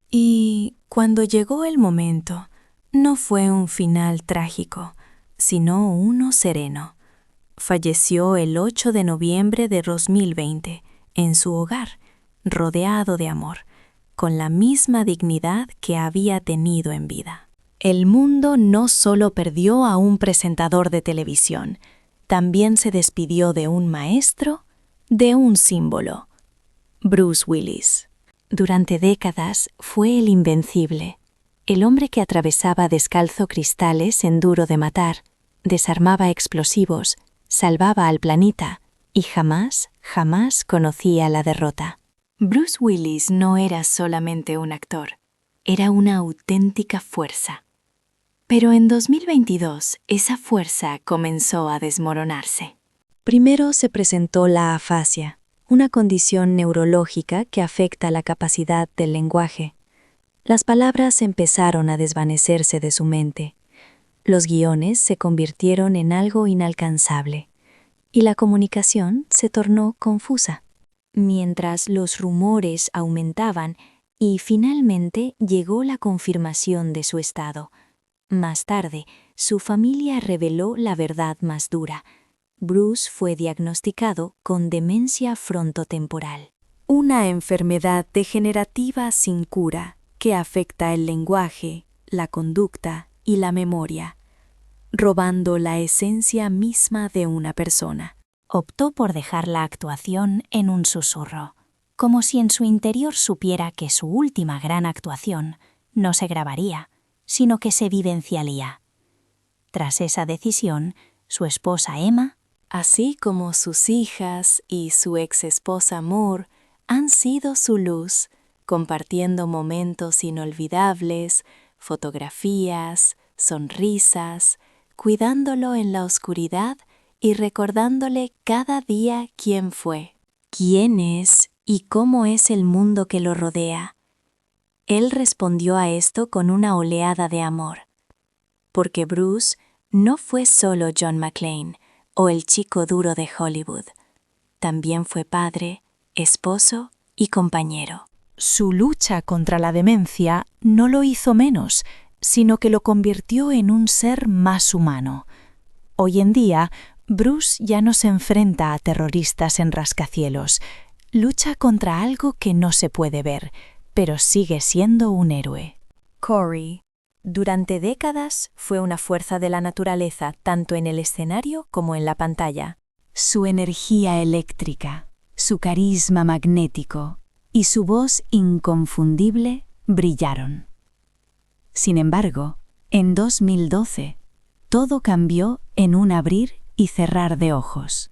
Y cuando llegó el momento, no fue un final trágico, sino uno sereno. Falleció el 8 de noviembre de 2020 en su hogar, rodeado de amor, con la misma dignidad que había tenido en vida. El mundo no solo perdió a un presentador de televisión, también se despidió de un maestro, de un símbolo. Bruce Willis. Durante décadas fue el invencible, el hombre que atravesaba descalzo cristales en Duro de Matar, desarmaba explosivos, salvaba al planeta y jamás conocía la derrota. Bruce Willis no era solamente un actor, era una auténtica fuerza. Pero en 2022 esa fuerza comenzó a desmoronarse. Primero se presentó la afasia, una condición neurológica que afecta la capacidad del lenguaje. Las palabras empezaron a desvanecerse de su mente. Los guiones se convirtieron en algo inalcanzable y la comunicación se tornó confusa. Mientras los rumores aumentaban y finalmente llegó la confirmación de su estado. Más tarde, su familia reveló la verdad más dura. Bruce fue diagnosticado con demencia frontotemporal, una enfermedad degenerativa sin cura que afecta el lenguaje, la conducta y la memoria, robando la esencia misma de una persona. Optó por dejar la actuación en un susurro, como si en su interior supiera que su última gran actuación no se grabaría, sino que se vivenciaría. Tras esa decisión, su esposa Emma, así como sus hijas y su ex-esposa Moore, han sido su luz, compartiendo momentos inolvidables, fotografías, sonrisas, cuidándolo en la oscuridad y recordándole cada día quién fue, quién es y cómo es el mundo que lo rodea. Él respondió a esto con una oleada de amor, porque Bruce no fue solo John McClane o el chico duro de Hollywood. También fue padre, esposo y compañero. Su lucha contra la demencia no lo hizo menos, sino que lo convirtió en un ser más humano. Hoy en día, Bruce ya no se enfrenta a terroristas en rascacielos, lucha contra algo que no se puede ver, pero sigue siendo un héroe. Corey, durante décadas, fue una fuerza de la naturaleza tanto en el escenario como en la pantalla. Su energía eléctrica, su carisma magnético y su voz inconfundible brillaron. Sin embargo, en 2012, todo cambió en un abrir y cerrar de ojos.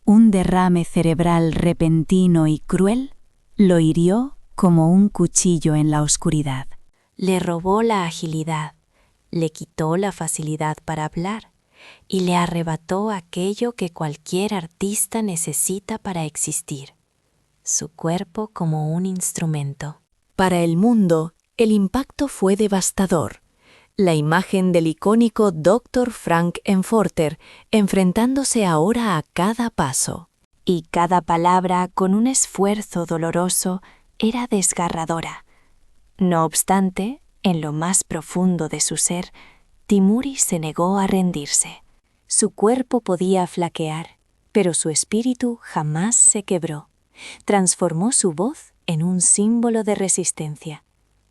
Un derrame cerebral repentino y cruel lo hirió como un cuchillo en la oscuridad. Le robó la agilidad, le quitó la facilidad para hablar y le arrebató aquello que cualquier artista necesita para existir, su cuerpo como un instrumento. Para el mundo, el impacto fue devastador. La imagen del icónico Dr. Frank Enforter enfrentándose ahora a cada paso. Y cada palabra, con un esfuerzo doloroso, era desgarradora. No obstante, en lo más profundo de su ser, Timuri se negó a rendirse. Su cuerpo podía flaquear, pero su espíritu jamás se quebró. Transformó su voz en un símbolo de resistencia.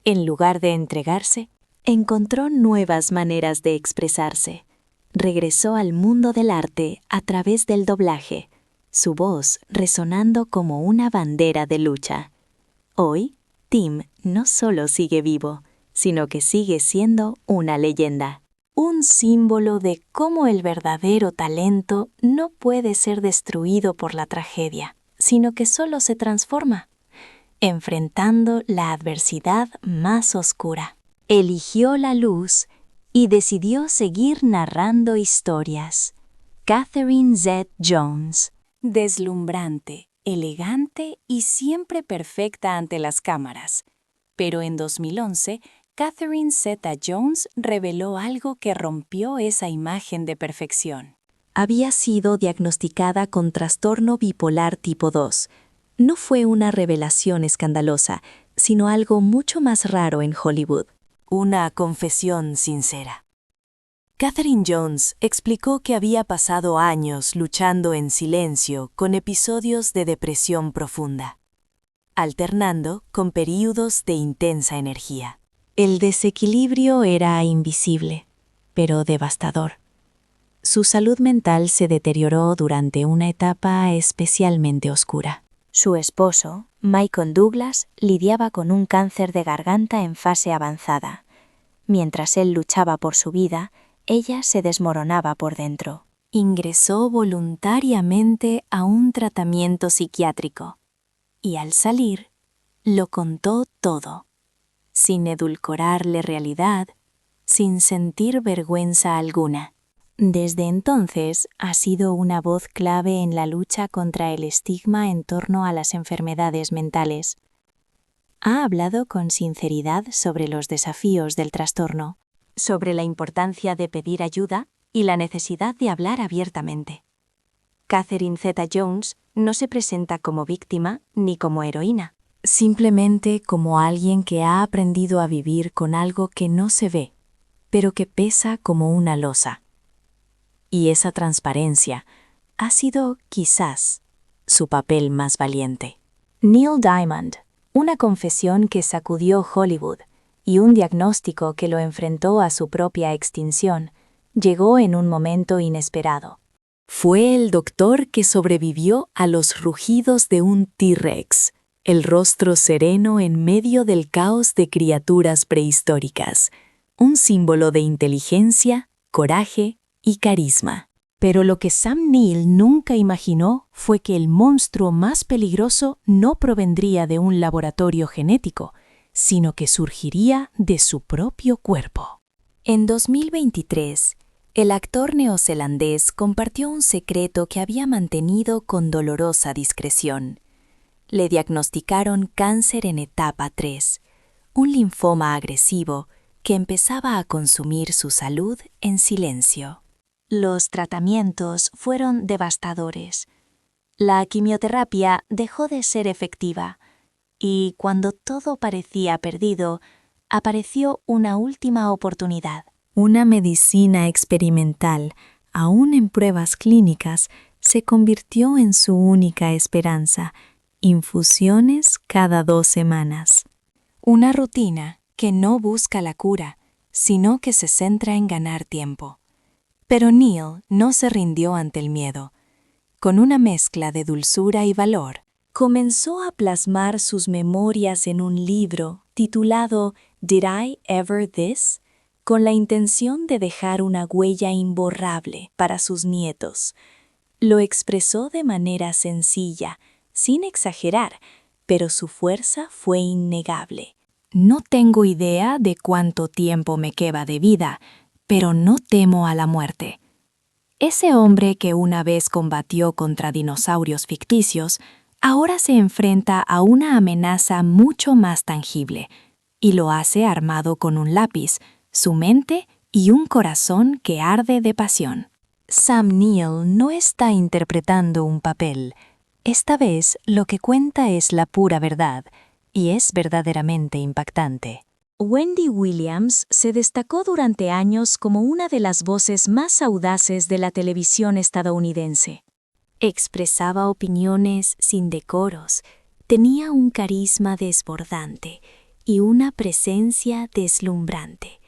En lugar de entregarse, encontró nuevas maneras de expresarse. Regresó al mundo del arte a través del doblaje, su voz resonando como una bandera de lucha. Hoy, Tim no solo sigue vivo, sino que sigue siendo una leyenda. Un símbolo de cómo el verdadero talento no puede ser destruido por la tragedia, sino que solo se transforma, enfrentando la adversidad más oscura. Eligió la luz y decidió seguir narrando historias. Catherine Zeta-Jones. Deslumbrante, elegante y siempre perfecta ante las cámaras. Pero en 2011, Catherine Zeta-Jones reveló algo que rompió esa imagen de perfección. Había sido diagnosticada con trastorno bipolar tipo 2, no fue una revelación escandalosa, sino algo mucho más raro en Hollywood. Una confesión sincera. Catherine Jones explicó que había pasado años luchando en silencio con episodios de depresión profunda, alternando con períodos de intensa energía. El desequilibrio era invisible, pero devastador. Su salud mental se deterioró durante una etapa especialmente oscura. Su esposo, Michael Douglas, lidiaba con un cáncer de garganta en fase avanzada. Mientras él luchaba por su vida, ella se desmoronaba por dentro. Ingresó voluntariamente a un tratamiento psiquiátrico y al salir, lo contó todo, sin edulcorarle realidad, sin sentir vergüenza alguna. Desde entonces ha sido una voz clave en la lucha contra el estigma en torno a las enfermedades mentales. Ha hablado con sinceridad sobre los desafíos del trastorno, sobre la importancia de pedir ayuda y la necesidad de hablar abiertamente. Catherine Zeta-Jones no se presenta como víctima ni como heroína, simplemente como alguien que ha aprendido a vivir con algo que no se ve, pero que pesa como una losa. Y esa transparencia ha sido, quizás, su papel más valiente. Neil Diamond, una confesión que sacudió Hollywood y un diagnóstico que lo enfrentó a su propia extinción, llegó en un momento inesperado. Fue el doctor que sobrevivió a los rugidos de un T-Rex, el rostro sereno en medio del caos de criaturas prehistóricas, un símbolo de inteligencia, coraje y carisma. Pero lo que Sam Neill nunca imaginó fue que el monstruo más peligroso no provendría de un laboratorio genético, sino que surgiría de su propio cuerpo. En 2023, el actor neozelandés compartió un secreto que había mantenido con dolorosa discreción. Le diagnosticaron cáncer en etapa 3, un linfoma agresivo que empezaba a consumir su salud en silencio. Los tratamientos fueron devastadores. La quimioterapia dejó de ser efectiva y cuando todo parecía perdido, apareció una última oportunidad. Una medicina experimental, aún en pruebas clínicas, se convirtió en su única esperanza: infusiones cada 2 semanas. Una rutina que no busca la cura, sino que se centra en ganar tiempo. Pero Neil no se rindió ante el miedo. Con una mezcla de dulzura y valor, comenzó a plasmar sus memorias en un libro titulado Did I Ever This?, con la intención de dejar una huella imborrable para sus nietos. Lo expresó de manera sencilla, sin exagerar, pero su fuerza fue innegable. No tengo idea de cuánto tiempo me queda de vida, pero no temo a la muerte. Ese hombre que una vez combatió contra dinosaurios ficticios, ahora se enfrenta a una amenaza mucho más tangible, y lo hace armado con un lápiz, su mente y un corazón que arde de pasión. Sam Neill no está interpretando un papel. Esta vez lo que cuenta es la pura verdad, y es verdaderamente impactante. Wendy Williams se destacó durante años como una de las voces más audaces de la televisión estadounidense. Expresaba opiniones sin decoros, tenía un carisma desbordante y una presencia deslumbrante.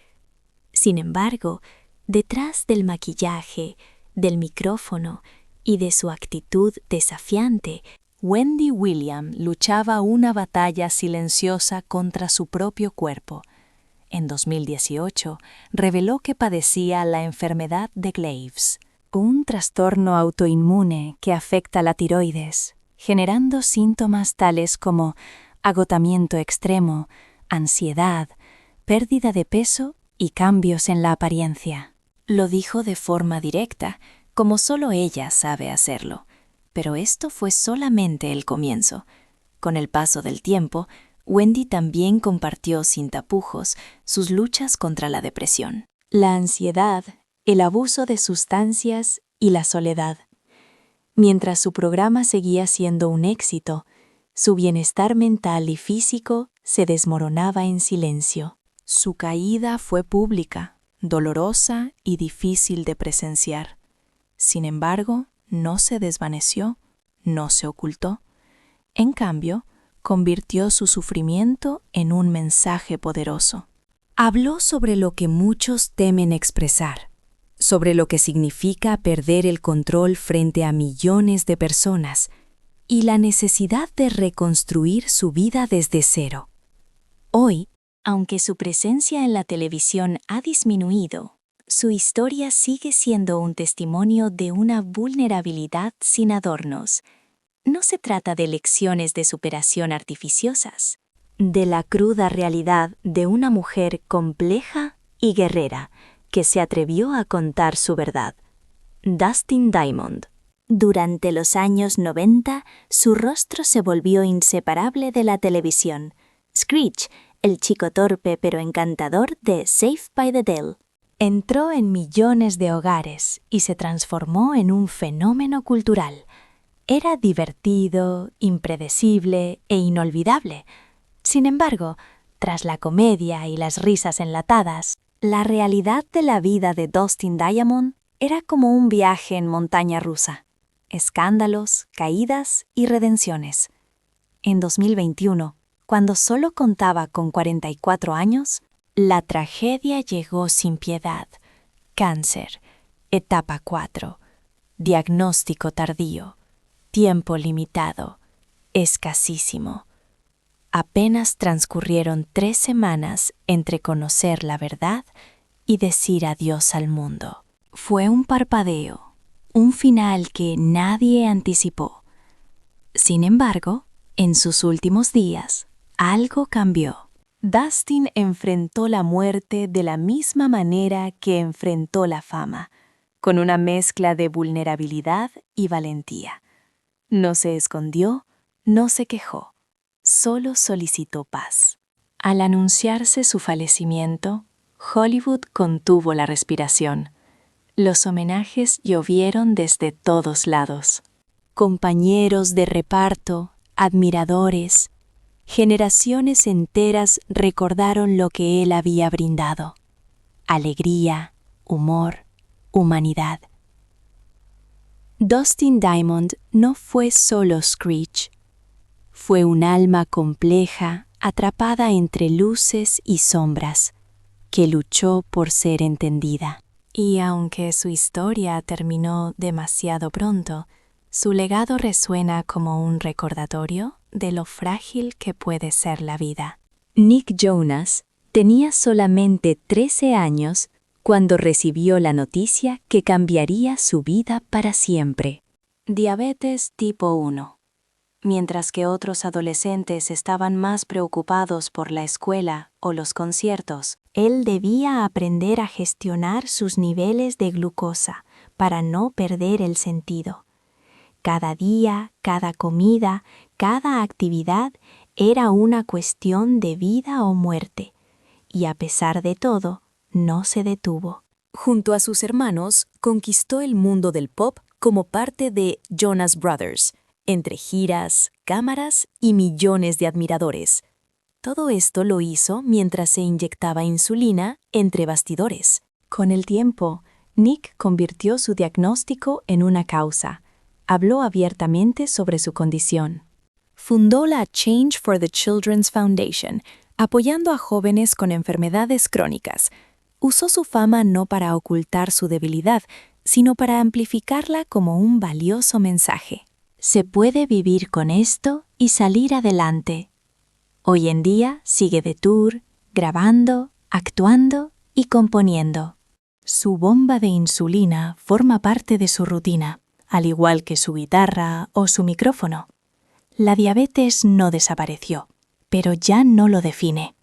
Sin embargo, detrás del maquillaje, del micrófono y de su actitud desafiante, Wendy Williams luchaba una batalla silenciosa contra su propio cuerpo. En 2018, reveló que padecía la enfermedad de Graves, un trastorno autoinmune que afecta la tiroides, generando síntomas tales como agotamiento extremo, ansiedad, pérdida de peso y cambios en la apariencia. Lo dijo de forma directa, como solo ella sabe hacerlo. Pero esto fue solamente el comienzo. Con el paso del tiempo, Wendy también compartió sin tapujos sus luchas contra la depresión, la ansiedad, el abuso de sustancias y la soledad. Mientras su programa seguía siendo un éxito, Su bienestar mental y físico se desmoronaba en silencio. Su caída fue pública, dolorosa y difícil de presenciar. Sin embargo, no se desvaneció, no se ocultó. En cambio, convirtió su sufrimiento en un mensaje poderoso. Habló sobre lo que muchos temen expresar, sobre lo que significa perder el control frente a millones de personas y la necesidad de reconstruir su vida desde cero. Hoy, Aunque su presencia en la televisión ha disminuido, su historia sigue siendo un testimonio de una vulnerabilidad sin adornos. No se trata de lecciones de superación artificiosas, de la cruda realidad de una mujer compleja y guerrera que se atrevió a contar su verdad. Dustin Diamond. Durante los años 90, su rostro se volvió inseparable de la televisión. Screech, el chico torpe pero encantador de Saved by the Bell, entró en millones de hogares y se transformó en un fenómeno cultural. Era divertido, impredecible e inolvidable. Sin embargo, tras la comedia y las risas enlatadas, la realidad de la vida de Dustin Diamond era como un viaje en montaña rusa. Escándalos, caídas y redenciones. En 2021, cuando solo contaba con 44 años, la tragedia llegó sin piedad. Cáncer, etapa 4, diagnóstico tardío, tiempo limitado, escasísimo. Apenas transcurrieron 3 semanas entre conocer la verdad y decir adiós al mundo. Fue un parpadeo, un final que nadie anticipó. Sin embargo, en sus últimos días, algo cambió. Dustin enfrentó la muerte de la misma manera que enfrentó la fama, con una mezcla de vulnerabilidad y valentía. No se escondió, no se quejó, solo solicitó paz. Al anunciarse su fallecimiento, Hollywood contuvo la respiración. Los homenajes llovieron desde todos lados. Compañeros de reparto, admiradores, generaciones enteras recordaron lo que él había brindado: alegría, humor, humanidad. Dustin Diamond no fue solo Screech. Fue un alma compleja, atrapada entre luces y sombras, que luchó por ser entendida. Y aunque su historia terminó demasiado pronto, su legado resuena como un recordatorio de lo frágil que puede ser la vida. Nick Jonas tenía solamente 13 años cuando recibió la noticia que cambiaría su vida para siempre. Diabetes tipo 1. Mientras que otros adolescentes estaban más preocupados por la escuela o los conciertos, él debía aprender a gestionar sus niveles de glucosa para no perder el sentido. Cada día, cada comida, cada actividad era una cuestión de vida o muerte, y a pesar de todo, no se detuvo. Junto a sus hermanos, conquistó el mundo del pop como parte de Jonas Brothers, entre giras, cámaras y millones de admiradores. Todo esto lo hizo mientras se inyectaba insulina entre bastidores. Con el tiempo, Nick convirtió su diagnóstico en una causa. Habló abiertamente sobre su condición. Fundó la Change for the Children's Foundation, apoyando a jóvenes con enfermedades crónicas. Usó su fama no para ocultar su debilidad, sino para amplificarla como un valioso mensaje. Se puede vivir con esto y salir adelante. Hoy en día sigue de tour, grabando, actuando y componiendo. Su bomba de insulina forma parte de su rutina, al igual que su guitarra o su micrófono. La diabetes no desapareció, pero ya no lo define.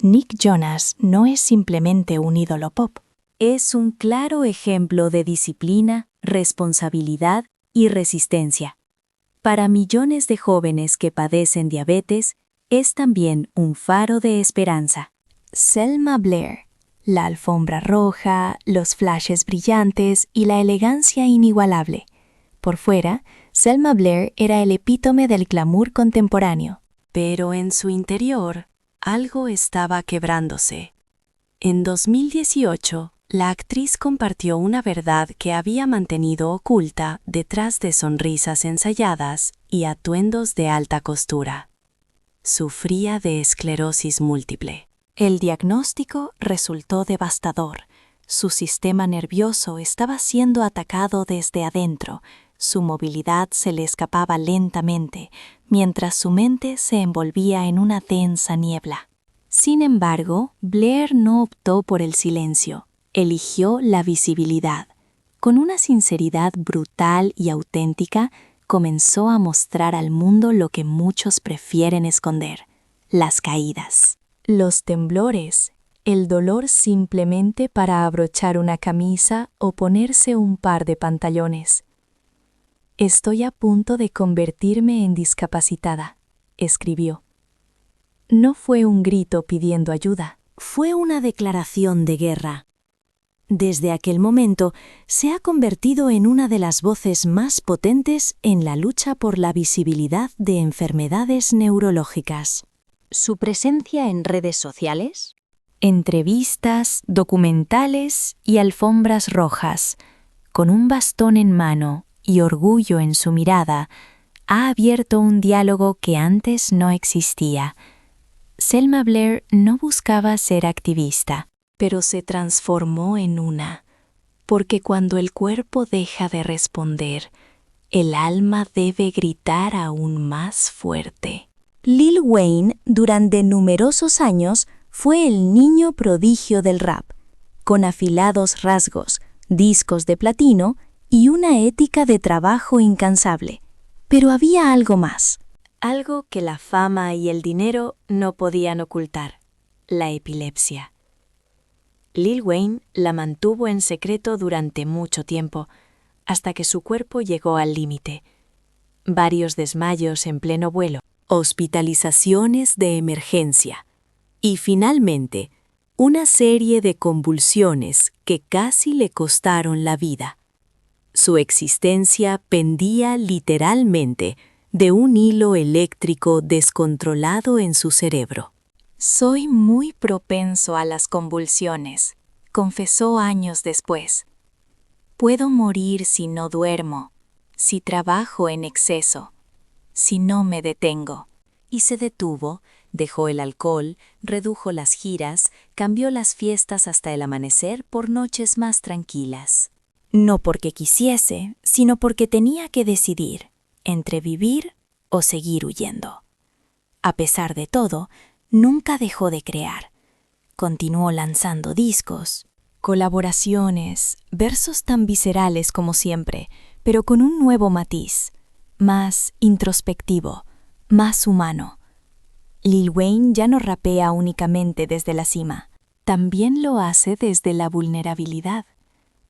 Nick Jonas no es simplemente un ídolo pop. Es un claro ejemplo de disciplina, responsabilidad y resistencia. Para millones de jóvenes que padecen diabetes, es también un faro de esperanza. Selma Blair. La alfombra roja, los flashes brillantes y la elegancia inigualable. Por fuera, Selma Blair era el epítome del glamour contemporáneo. Pero en su interior, algo estaba quebrándose. En 2018, la actriz compartió una verdad que había mantenido oculta detrás de sonrisas ensayadas y atuendos de alta costura. Sufría de esclerosis múltiple. El diagnóstico resultó devastador. Su sistema nervioso estaba siendo atacado desde adentro. Su movilidad se le escapaba lentamente, mientras su mente se envolvía en una densa niebla. Sin embargo, Blair no optó por el silencio. Eligió la visibilidad. Con una sinceridad brutal y auténtica, comenzó a mostrar al mundo lo que muchos prefieren esconder: las caídas, los temblores, el dolor simplemente para abrochar una camisa o ponerse un par de pantalones. «Estoy a punto de convertirme en discapacitada», escribió. No fue un grito pidiendo ayuda. Fue una declaración de guerra. Desde aquel momento, se ha convertido en una de las voces más potentes en la lucha por la visibilidad de enfermedades neurológicas. Su presencia en redes sociales, entrevistas, documentales y alfombras rojas, con un bastón en mano y orgullo en su mirada, ha abierto un diálogo que antes no existía. Selma Blair no buscaba ser activista, pero se transformó en una, porque cuando el cuerpo deja de responder, el alma debe gritar aún más fuerte. Lil Wayne, durante numerosos años, fue el niño prodigio del rap, con afilados rasgos, discos de platino y una ética de trabajo incansable. Pero había algo más. Algo que la fama y el dinero no podían ocultar: la epilepsia. Lil Wayne la mantuvo en secreto durante mucho tiempo, hasta que su cuerpo llegó al límite. Varios desmayos en pleno vuelo, hospitalizaciones de emergencia y, finalmente, una serie de convulsiones que casi le costaron la vida. Su existencia pendía literalmente de un hilo eléctrico descontrolado en su cerebro. «Soy muy propenso a las convulsiones», confesó años después. «Puedo morir si no duermo, si trabajo en exceso, si no me detengo». Y se detuvo, dejó el alcohol, redujo las giras, cambió las fiestas hasta el amanecer por noches más tranquilas. No porque quisiese, sino porque tenía que decidir entre vivir o seguir huyendo. A pesar de todo, nunca dejó de crear. Continuó lanzando discos, colaboraciones, versos tan viscerales como siempre, pero con un nuevo matiz, más introspectivo, más humano. Lil Wayne ya no rapea únicamente desde la cima, también lo hace desde la vulnerabilidad.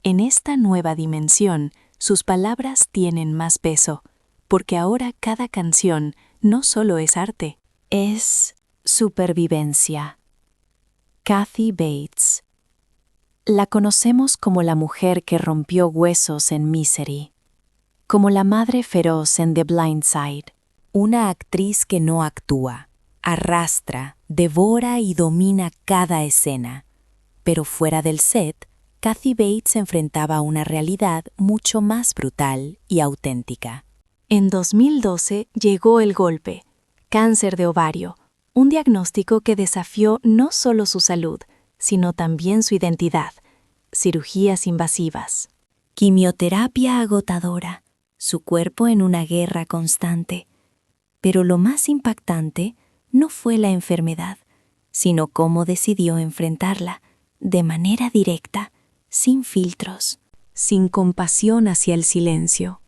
En esta nueva dimensión, sus palabras tienen más peso, porque ahora cada canción no solo es arte, es supervivencia. Kathy Bates. La conocemos como la mujer que rompió huesos en Misery, como la madre feroz en The Blind Side, una actriz que no actúa, arrastra, devora y domina cada escena. Pero fuera del set, Kathy Bates enfrentaba una realidad mucho más brutal y auténtica. En 2012 llegó el golpe: cáncer de ovario, un diagnóstico que desafió no solo su salud, sino también su identidad. Cirugías invasivas, quimioterapia agotadora, su cuerpo en una guerra constante. Pero lo más impactante no fue la enfermedad, sino cómo decidió enfrentarla, de manera directa, sin filtros, sin compasión hacia el silencio.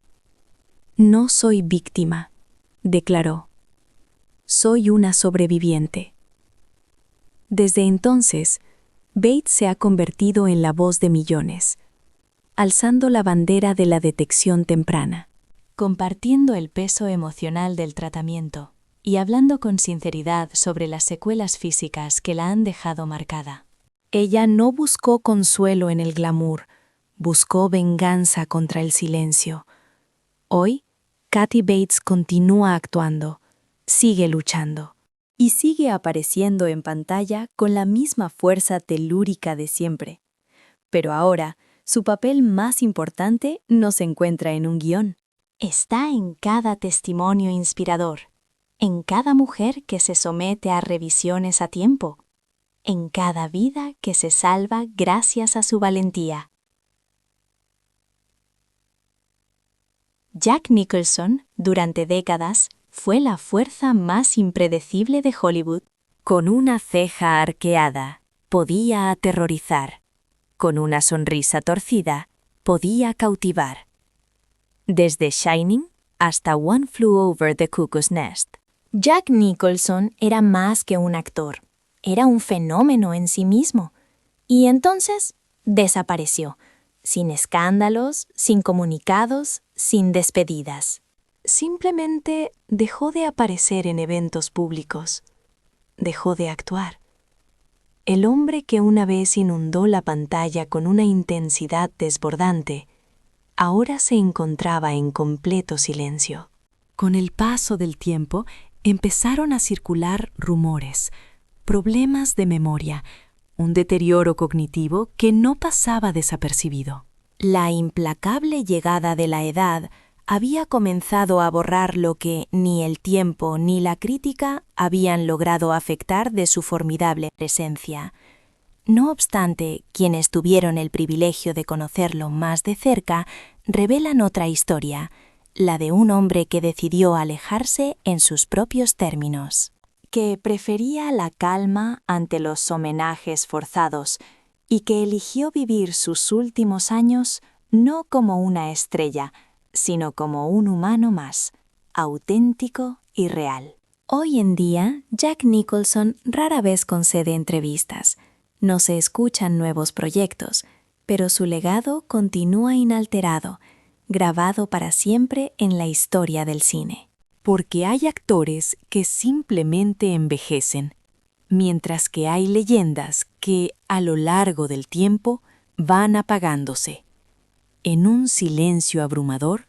«No soy víctima», declaró. «Soy una sobreviviente». Desde entonces, Bates se ha convertido en la voz de millones, alzando la bandera de la detección temprana, compartiendo el peso emocional del tratamiento y hablando con sinceridad sobre las secuelas físicas que la han dejado marcada. Ella no buscó consuelo en el glamour, buscó venganza contra el silencio. Hoy, Kathy Bates continúa actuando, sigue luchando y sigue apareciendo en pantalla con la misma fuerza telúrica de siempre. Pero ahora, su papel más importante no se encuentra en un guión. Está en cada testimonio inspirador, en cada mujer que se somete a revisiones a tiempo, en cada vida que se salva gracias a su valentía. Jack Nicholson, durante décadas, fue la fuerza más impredecible de Hollywood. Con una ceja arqueada, podía aterrorizar. Con una sonrisa torcida, podía cautivar. Desde Shining hasta One Flew Over the Cuckoo's Nest. Jack Nicholson era más que un actor, era un fenómeno en sí mismo. Y entonces desapareció, sin escándalos, sin comunicados, sin despedidas. Simplemente dejó de aparecer en eventos públicos. Dejó de actuar. El hombre que una vez inundó la pantalla con una intensidad desbordante, ahora se encontraba en completo silencio. Con el paso del tiempo, empezaron a circular rumores, problemas de memoria, un deterioro cognitivo que no pasaba desapercibido. La implacable llegada de la edad había comenzado a borrar lo que ni el tiempo ni la crítica habían logrado afectar de su formidable presencia. No obstante, quienes tuvieron el privilegio de conocerlo más de cerca revelan otra historia, la de un hombre que decidió alejarse en sus propios términos, que prefería la calma ante los homenajes forzados y que eligió vivir sus últimos años no como una estrella, sino como un humano más, auténtico y real. Hoy en día, Jack Nicholson rara vez concede entrevistas. No se escuchan nuevos proyectos, pero su legado continúa inalterado, grabado para siempre en la historia del cine. Porque hay actores que simplemente envejecen, mientras que hay leyendas que, a lo largo del tiempo, van apagándose. En un silencio abrumador,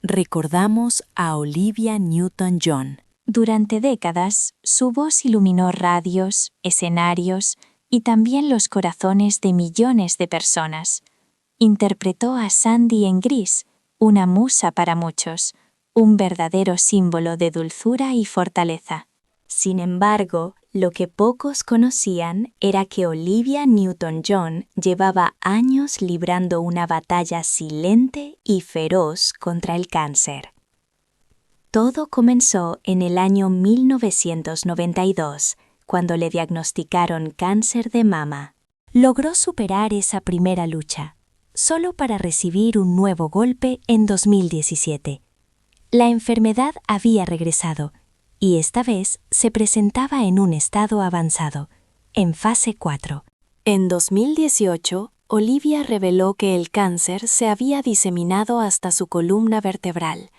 recordamos a Olivia Newton-John. Durante décadas, su voz iluminó radios, escenarios y también los corazones de millones de personas. Interpretó a Sandy en Gris, una musa para muchos, un verdadero símbolo de dulzura y fortaleza. Sin embargo, lo que pocos conocían era que Olivia Newton-John llevaba años librando una batalla silente y feroz contra el cáncer. Todo comenzó en el año 1992, cuando le diagnosticaron cáncer de mama. Logró superar esa primera lucha, solo para recibir un nuevo golpe en 2017. La enfermedad había regresado, y esta vez se presentaba en un estado avanzado, en fase 4. En 2018, Olivia reveló que el cáncer se había diseminado hasta su columna vertebral.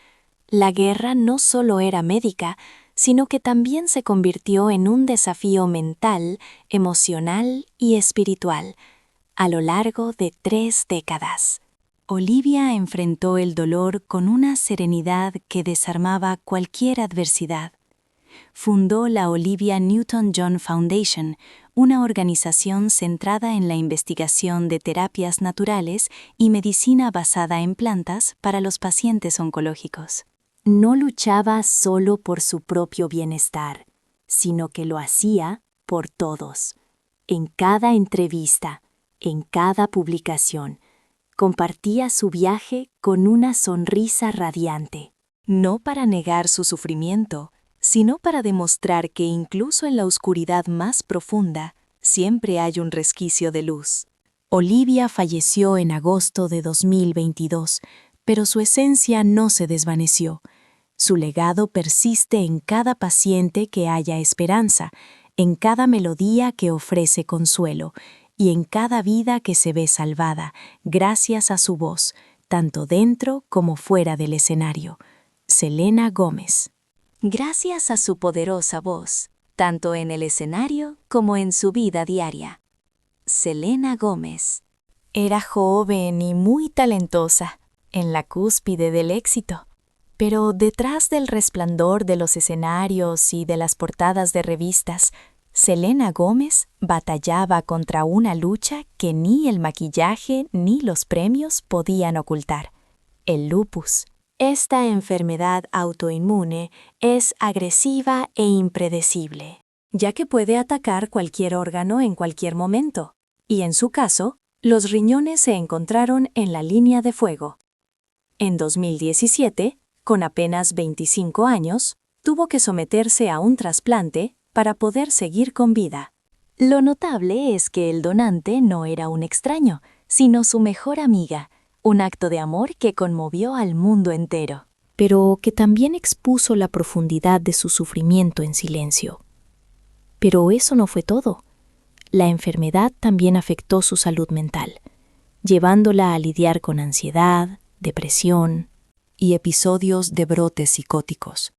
La guerra no solo era médica, sino que también se convirtió en un desafío mental, emocional y espiritual, a lo largo de 3 décadas. Olivia enfrentó el dolor con una serenidad que desarmaba cualquier adversidad. Fundó la Olivia Newton-John Foundation, una organización centrada en la investigación de terapias naturales y medicina basada en plantas para los pacientes oncológicos. No luchaba solo por su propio bienestar, sino que lo hacía por todos. En cada entrevista, en cada publicación, compartía su viaje con una sonrisa radiante, no para negar su sufrimiento, sino para demostrar que incluso en la oscuridad más profunda siempre hay un resquicio de luz. Olivia falleció en agosto de 2022, pero su esencia no se desvaneció. Su legado persiste en cada paciente que haya esperanza, en cada melodía que ofrece consuelo y en cada vida que se ve salvada gracias a su voz, tanto dentro como fuera del escenario. Selena Gomez. Gracias a su poderosa voz, tanto en el escenario como en su vida diaria. Selena Gomez. Era joven y muy talentosa. en la cúspide del éxito. Pero detrás del resplandor de los escenarios y de las portadas de revistas, Selena Gómez batallaba contra una lucha que ni el maquillaje ni los premios podían ocultar: el lupus. Esta enfermedad autoinmune es agresiva e impredecible, ya que puede atacar cualquier órgano en cualquier momento, y en su caso, los riñones se encontraron en la línea de fuego. En 2017, con apenas 25 años, tuvo que someterse a un trasplante para poder seguir con vida. Lo notable es que el donante no era un extraño, sino su mejor amiga, un acto de amor que conmovió al mundo entero, pero que también expuso la profundidad de su sufrimiento en silencio. Pero eso no fue todo. La enfermedad también afectó su salud mental, llevándola a lidiar con ansiedad, depresión y episodios de brotes psicóticos.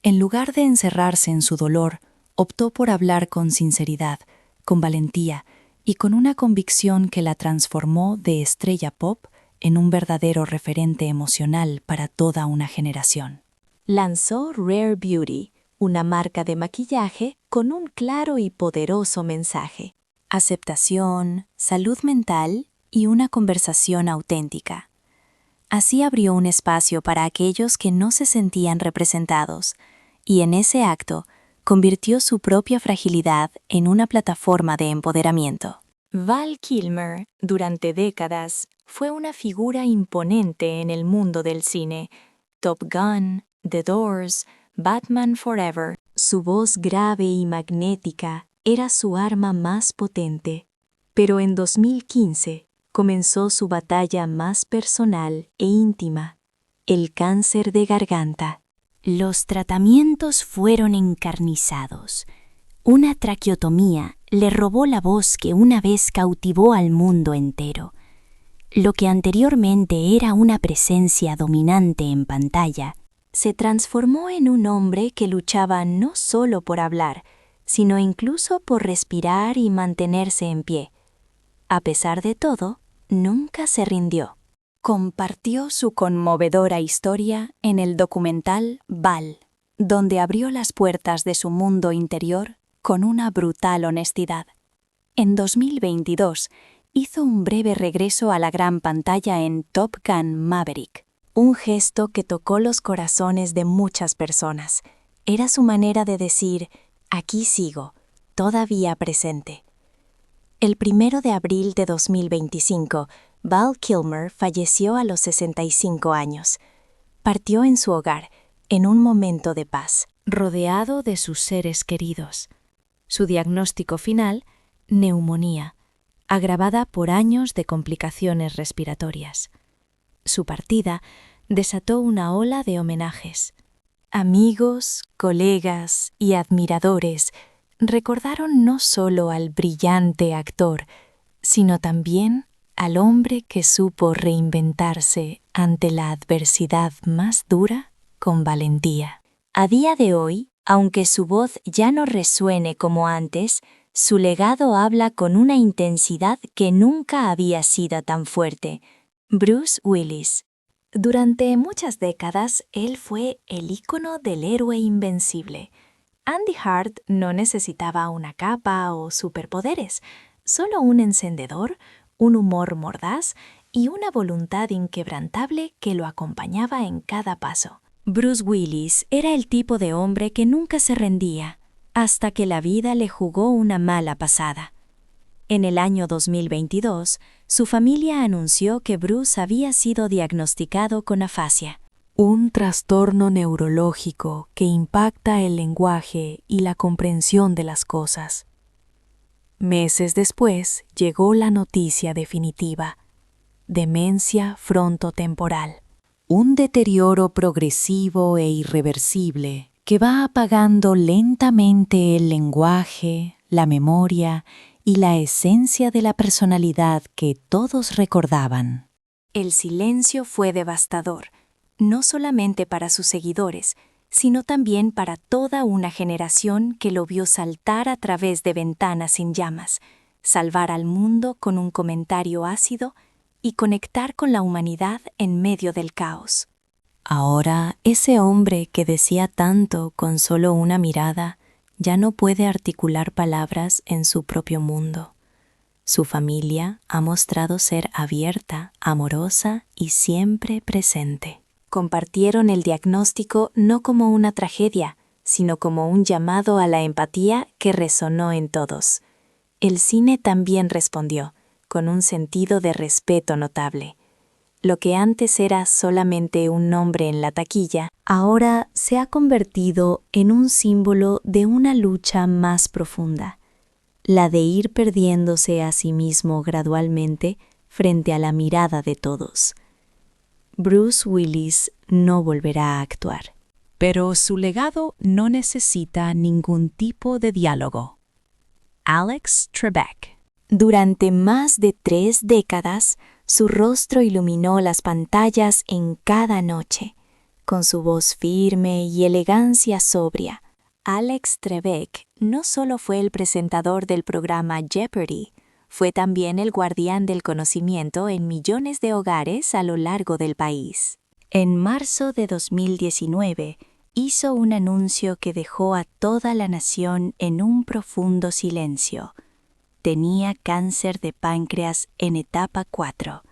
En lugar de encerrarse en su dolor, optó por hablar con sinceridad, con valentía y con una convicción que la transformó de estrella pop en un verdadero referente emocional para toda una generación. Lanzó Rare Beauty, una marca de maquillaje con un claro y poderoso mensaje: aceptación, salud mental y una conversación auténtica. Así abrió un espacio para aquellos que no se sentían representados, y en ese acto convirtió su propia fragilidad en una plataforma de empoderamiento. Val Kilmer, durante décadas, fue una figura imponente en el mundo del cine. Top Gun, The Doors, Batman Forever. Su voz grave y magnética era su arma más potente. Pero en 2015 comenzó su batalla más personal e íntima: el cáncer de garganta. Los tratamientos fueron encarnizados. Una traqueotomía le robó la voz que una vez cautivó al mundo entero. Lo que anteriormente era una presencia dominante en pantalla, se transformó en un hombre que luchaba no solo por hablar, sino incluso por respirar y mantenerse en pie. A pesar de todo, nunca se rindió. Compartió su conmovedora historia en el documental Val, donde abrió las puertas de su mundo interior con una brutal honestidad. En 2022, hizo un breve regreso a la gran pantalla en Top Gun Maverick, un gesto que tocó los corazones de muchas personas. Era su manera de decir: aquí sigo, todavía presente. El 1 de abril de 2025, Val Kilmer falleció a los 65 años. Partió en su hogar, en un momento de paz, rodeado de sus seres queridos. Su diagnóstico final: neumonía, agravada por años de complicaciones respiratorias. Su partida desató una ola de homenajes. Amigos, colegas y admiradores recordaron no solo al brillante actor, sino también al hombre que supo reinventarse ante la adversidad más dura con valentía. A día de hoy, aunque su voz ya no resuene como antes, su legado habla con una intensidad que nunca había sido tan fuerte. Bruce Willis. Durante muchas décadas, él fue el ícono del héroe invencible. Andy Hart no necesitaba una capa o superpoderes, solo un encendedor, un humor mordaz y una voluntad inquebrantable que lo acompañaba en cada paso. Bruce Willis era el tipo de hombre que nunca se rendía, hasta que la vida le jugó una mala pasada. En el año 2022, su familia anunció que Bruce había sido diagnosticado con afasia, un trastorno neurológico que impacta el lenguaje y la comprensión de las cosas. Meses después llegó la noticia definitiva: demencia frontotemporal, un deterioro progresivo e irreversible que va apagando lentamente el lenguaje, la memoria y la esencia de la personalidad que todos recordaban. El silencio fue devastador, no solamente para sus seguidores, sino también para toda una generación que lo vio saltar a través de ventanas sin llamas, salvar al mundo con un comentario ácido y conectar con la humanidad en medio del caos. Ahora, ese hombre que decía tanto con solo una mirada, ya no puede articular palabras en su propio mundo. Su familia ha mostrado ser abierta, amorosa y siempre presente. Compartieron el diagnóstico no como una tragedia, sino como un llamado a la empatía que resonó en todos. El cine también respondió, con un sentido de respeto notable. Lo que antes era solamente un nombre en la taquilla, ahora se ha convertido en un símbolo de una lucha más profunda, la de ir perdiéndose a sí mismo gradualmente frente a la mirada de todos. Bruce Willis no volverá a actuar. Pero su legado no necesita ningún tipo de diálogo. Alex Trebek. Durante más de 3 décadas, su rostro iluminó las pantallas en cada noche. Con su voz firme y elegancia sobria, Alex Trebek no solo fue el presentador del programa Jeopardy, fue también el guardián del conocimiento en millones de hogares a lo largo del país. En marzo de 2019, hizo un anuncio que dejó a toda la nación en un profundo silencio. Tenía cáncer de páncreas en etapa 4.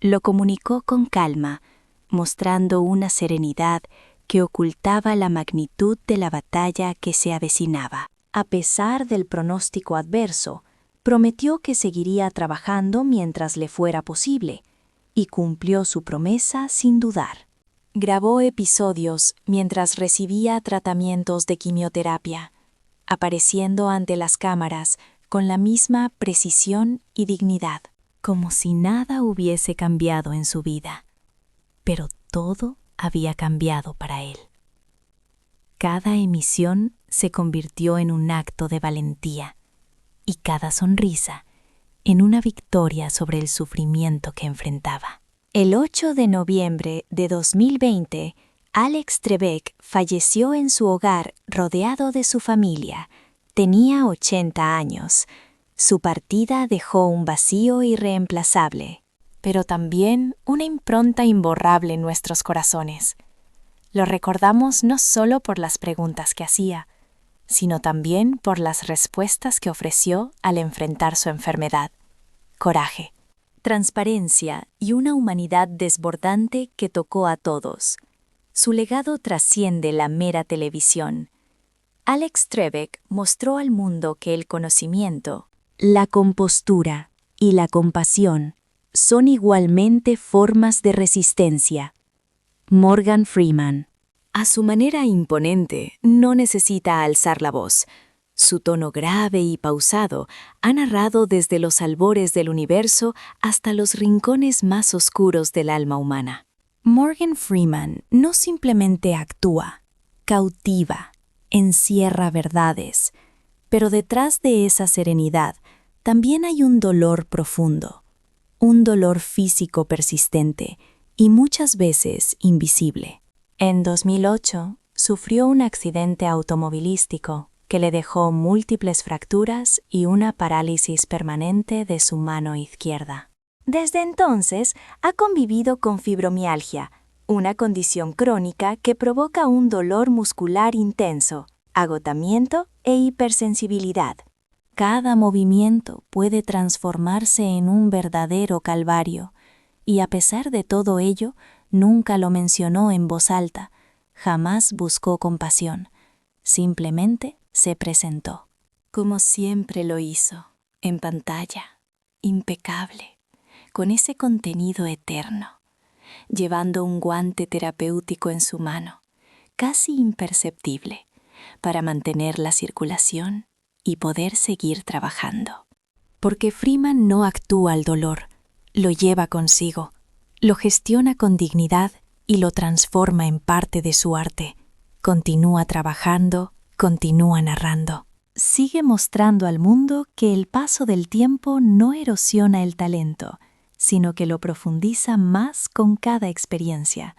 Lo comunicó con calma, mostrando una serenidad que ocultaba la magnitud de la batalla que se avecinaba. A pesar del pronóstico adverso, prometió que seguiría trabajando mientras le fuera posible, y cumplió su promesa sin dudar. Grabó episodios mientras recibía tratamientos de quimioterapia, apareciendo ante las cámaras con la misma precisión y dignidad, como si nada hubiese cambiado en su vida. Pero todo había cambiado para él. Cada emisión se convirtió en un acto de valentía, y cada sonrisa en una victoria sobre el sufrimiento que enfrentaba. El 8 de noviembre de 2020, Alex Trebek falleció en su hogar rodeado de su familia. Tenía 80 años. Su partida dejó un vacío irreemplazable, pero también una impronta imborrable en nuestros corazones. Lo recordamos no solo por las preguntas que hacía, sino también por las respuestas que ofreció al enfrentar su enfermedad. Coraje, transparencia y una humanidad desbordante que tocó a todos. Su legado trasciende la mera televisión. Alex Trebek mostró al mundo que el conocimiento, la compostura y la compasión son igualmente formas de resistencia. Morgan Freeman. A su manera imponente, no necesita alzar la voz. Su tono grave y pausado ha narrado desde los albores del universo hasta los rincones más oscuros del alma humana. Morgan Freeman no simplemente actúa, cautiva, encierra verdades, pero detrás de esa serenidad también hay un dolor profundo, un dolor físico persistente y muchas veces invisible. En 2008, sufrió un accidente automovilístico que le dejó múltiples fracturas y una parálisis permanente de su mano izquierda. Desde entonces, ha convivido con fibromialgia, una condición crónica que provoca un dolor muscular intenso, agotamiento e hipersensibilidad. Cada movimiento puede transformarse en un verdadero calvario, y a pesar de todo ello, nunca lo mencionó en voz alta, jamás buscó compasión, simplemente se presentó, como siempre lo hizo, en pantalla, impecable, con ese contenido eterno, llevando un guante terapéutico en su mano, casi imperceptible, para mantener la circulación y poder seguir trabajando. Porque Freeman no actúa al dolor, lo lleva consigo, lo gestiona con dignidad y lo transforma en parte de su arte. Continúa trabajando, continúa narrando. Sigue mostrando al mundo que el paso del tiempo no erosiona el talento, sino que lo profundiza más con cada experiencia.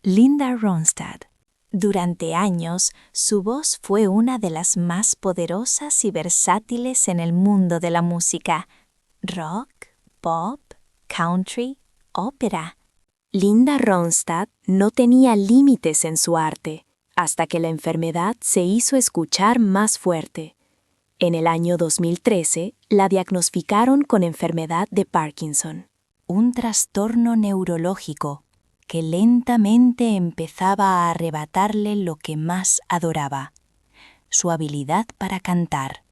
Linda Ronstadt. Durante años, su voz fue una de las más poderosas y versátiles en el mundo de la música. Rock, pop, country, ópera. Linda Ronstadt no tenía límites en su arte, hasta que la enfermedad se hizo escuchar más fuerte. En el año 2013, la diagnosticaron con enfermedad de Parkinson, un trastorno neurológico que lentamente empezaba a arrebatarle lo que más adoraba, su habilidad para cantar.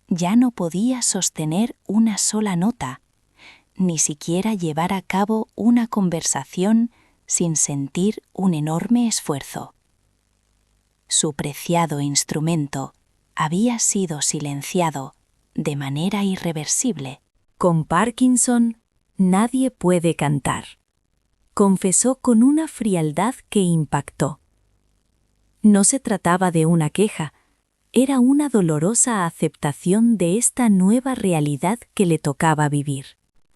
Ya no podía sostener una sola nota, ni siquiera llevar a cabo una conversación sin sentir un enorme esfuerzo. Su preciado instrumento había sido silenciado de manera irreversible. Con Parkinson, nadie puede cantar, confesó con una frialdad que impactó. No se trataba de una queja, era una dolorosa aceptación de esta nueva realidad que le tocaba vivir.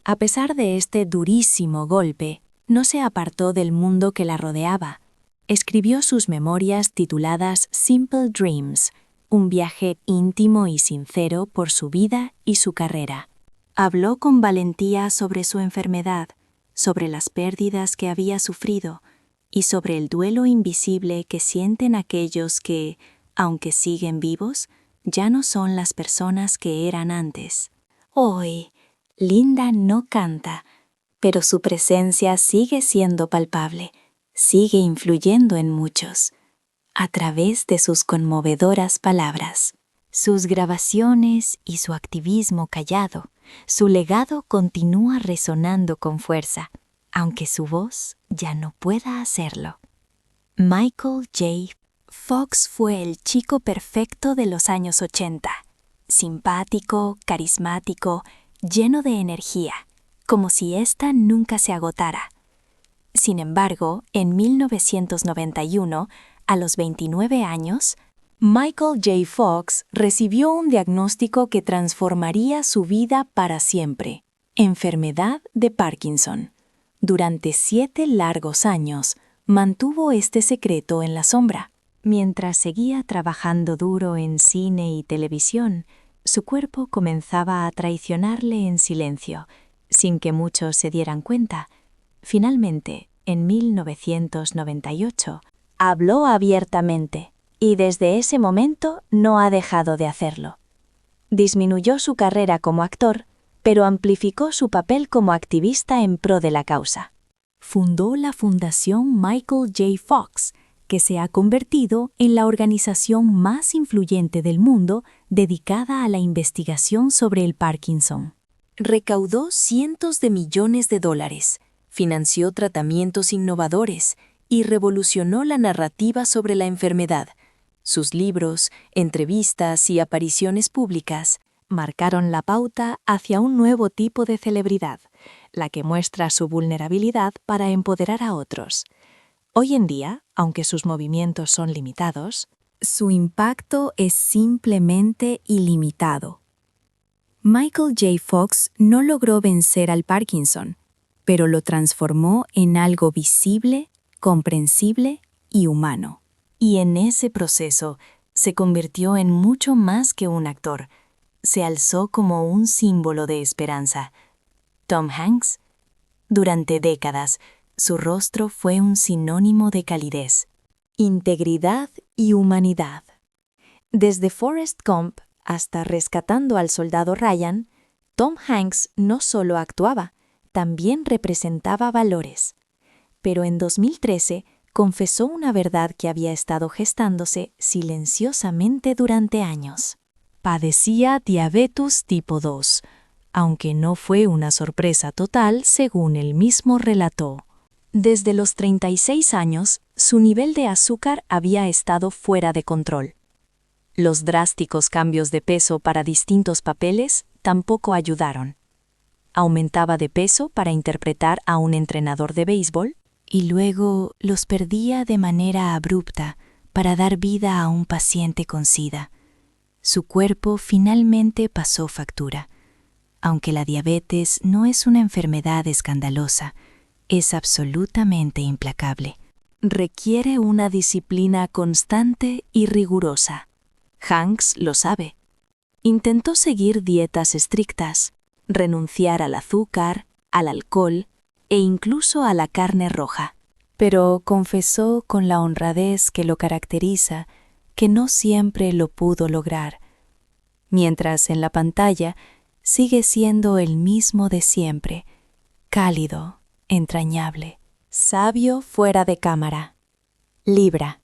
A pesar de este durísimo golpe, no se apartó del mundo que la rodeaba. Escribió sus memorias tituladas Simple Dreams, un viaje íntimo y sincero por su vida y su carrera. Habló con valentía sobre su enfermedad, sobre las pérdidas que había sufrido y sobre el duelo invisible que sienten aquellos que, aunque siguen vivos, ya no son las personas que eran antes. Hoy, Linda no canta, pero su presencia sigue siendo palpable, sigue influyendo en muchos, a través de sus conmovedoras palabras. Sus grabaciones y su activismo callado, su legado continúa resonando con fuerza, aunque su voz ya no pueda hacerlo. Michael J. Fox fue el chico perfecto de los años 80, simpático, carismático, lleno de energía, como si ésta nunca se agotara. Sin embargo, en 1991, a los 29 años, Michael J. Fox recibió un diagnóstico que transformaría su vida para siempre: enfermedad de Parkinson. Durante 7 largos años, mantuvo este secreto en la sombra. Mientras seguía trabajando duro en cine y televisión, su cuerpo comenzaba a traicionarle en silencio, sin que muchos se dieran cuenta. Finalmente, en 1998, habló abiertamente, y desde ese momento no ha dejado de hacerlo. Disminuyó su carrera como actor, pero amplificó su papel como activista en pro de la causa. Fundó la Fundación Michael J. Fox, que se ha convertido en la organización más influyente del mundo dedicada a la investigación sobre el Parkinson. Recaudó cientos de millones de dólares, financió tratamientos innovadores y revolucionó la narrativa sobre la enfermedad. Sus libros, entrevistas y apariciones públicas marcaron la pauta hacia un nuevo tipo de celebridad, la que muestra su vulnerabilidad para empoderar a otros. Hoy en día, aunque sus movimientos son limitados, su impacto es simplemente ilimitado. Michael J. Fox no logró vencer al Parkinson, pero lo transformó en algo visible, comprensible y humano. Y en ese proceso se convirtió en mucho más que un actor. Se alzó como un símbolo de esperanza. Tom Hanks. Durante décadas, su rostro fue un sinónimo de calidez, integridad y humanidad. Desde Forrest Gump hasta Rescatando al Soldado Ryan, Tom Hanks no solo actuaba, también representaba valores. Pero en 2013 confesó una verdad que había estado gestándose silenciosamente durante años. Padecía diabetes tipo 2, aunque no fue una sorpresa total según él mismo relató. Desde los 36 años, su nivel de azúcar había estado fuera de control. Los drásticos cambios de peso para distintos papeles tampoco ayudaron. Aumentaba de peso para interpretar a un entrenador de béisbol y luego los perdía de manera abrupta para dar vida a un paciente con SIDA. Su cuerpo finalmente pasó factura. Aunque la diabetes no es una enfermedad escandalosa, es absolutamente implacable. Requiere una disciplina constante y rigurosa. Hanks lo sabe. Intentó seguir dietas estrictas, renunciar al azúcar, al alcohol e incluso a la carne roja. Pero confesó con la honradez que lo caracteriza que no siempre lo pudo lograr, mientras en la pantalla sigue siendo el mismo de siempre, cálido, entrañable. Sabio fuera de cámara. Libra.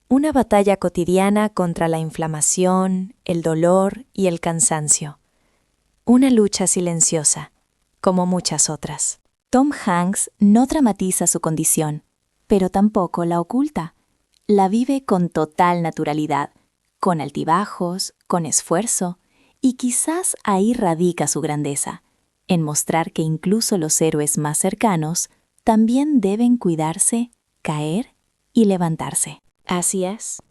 Una batalla cotidiana contra la inflamación, el dolor y el cansancio. Una lucha silenciosa, como muchas otras. Tom Hanks no dramatiza su condición, pero tampoco la oculta. La vive con total naturalidad, con altibajos, con esfuerzo, y quizás ahí radica su grandeza, en mostrar que incluso los héroes más cercanos también deben cuidarse, caer y levantarse. Así es,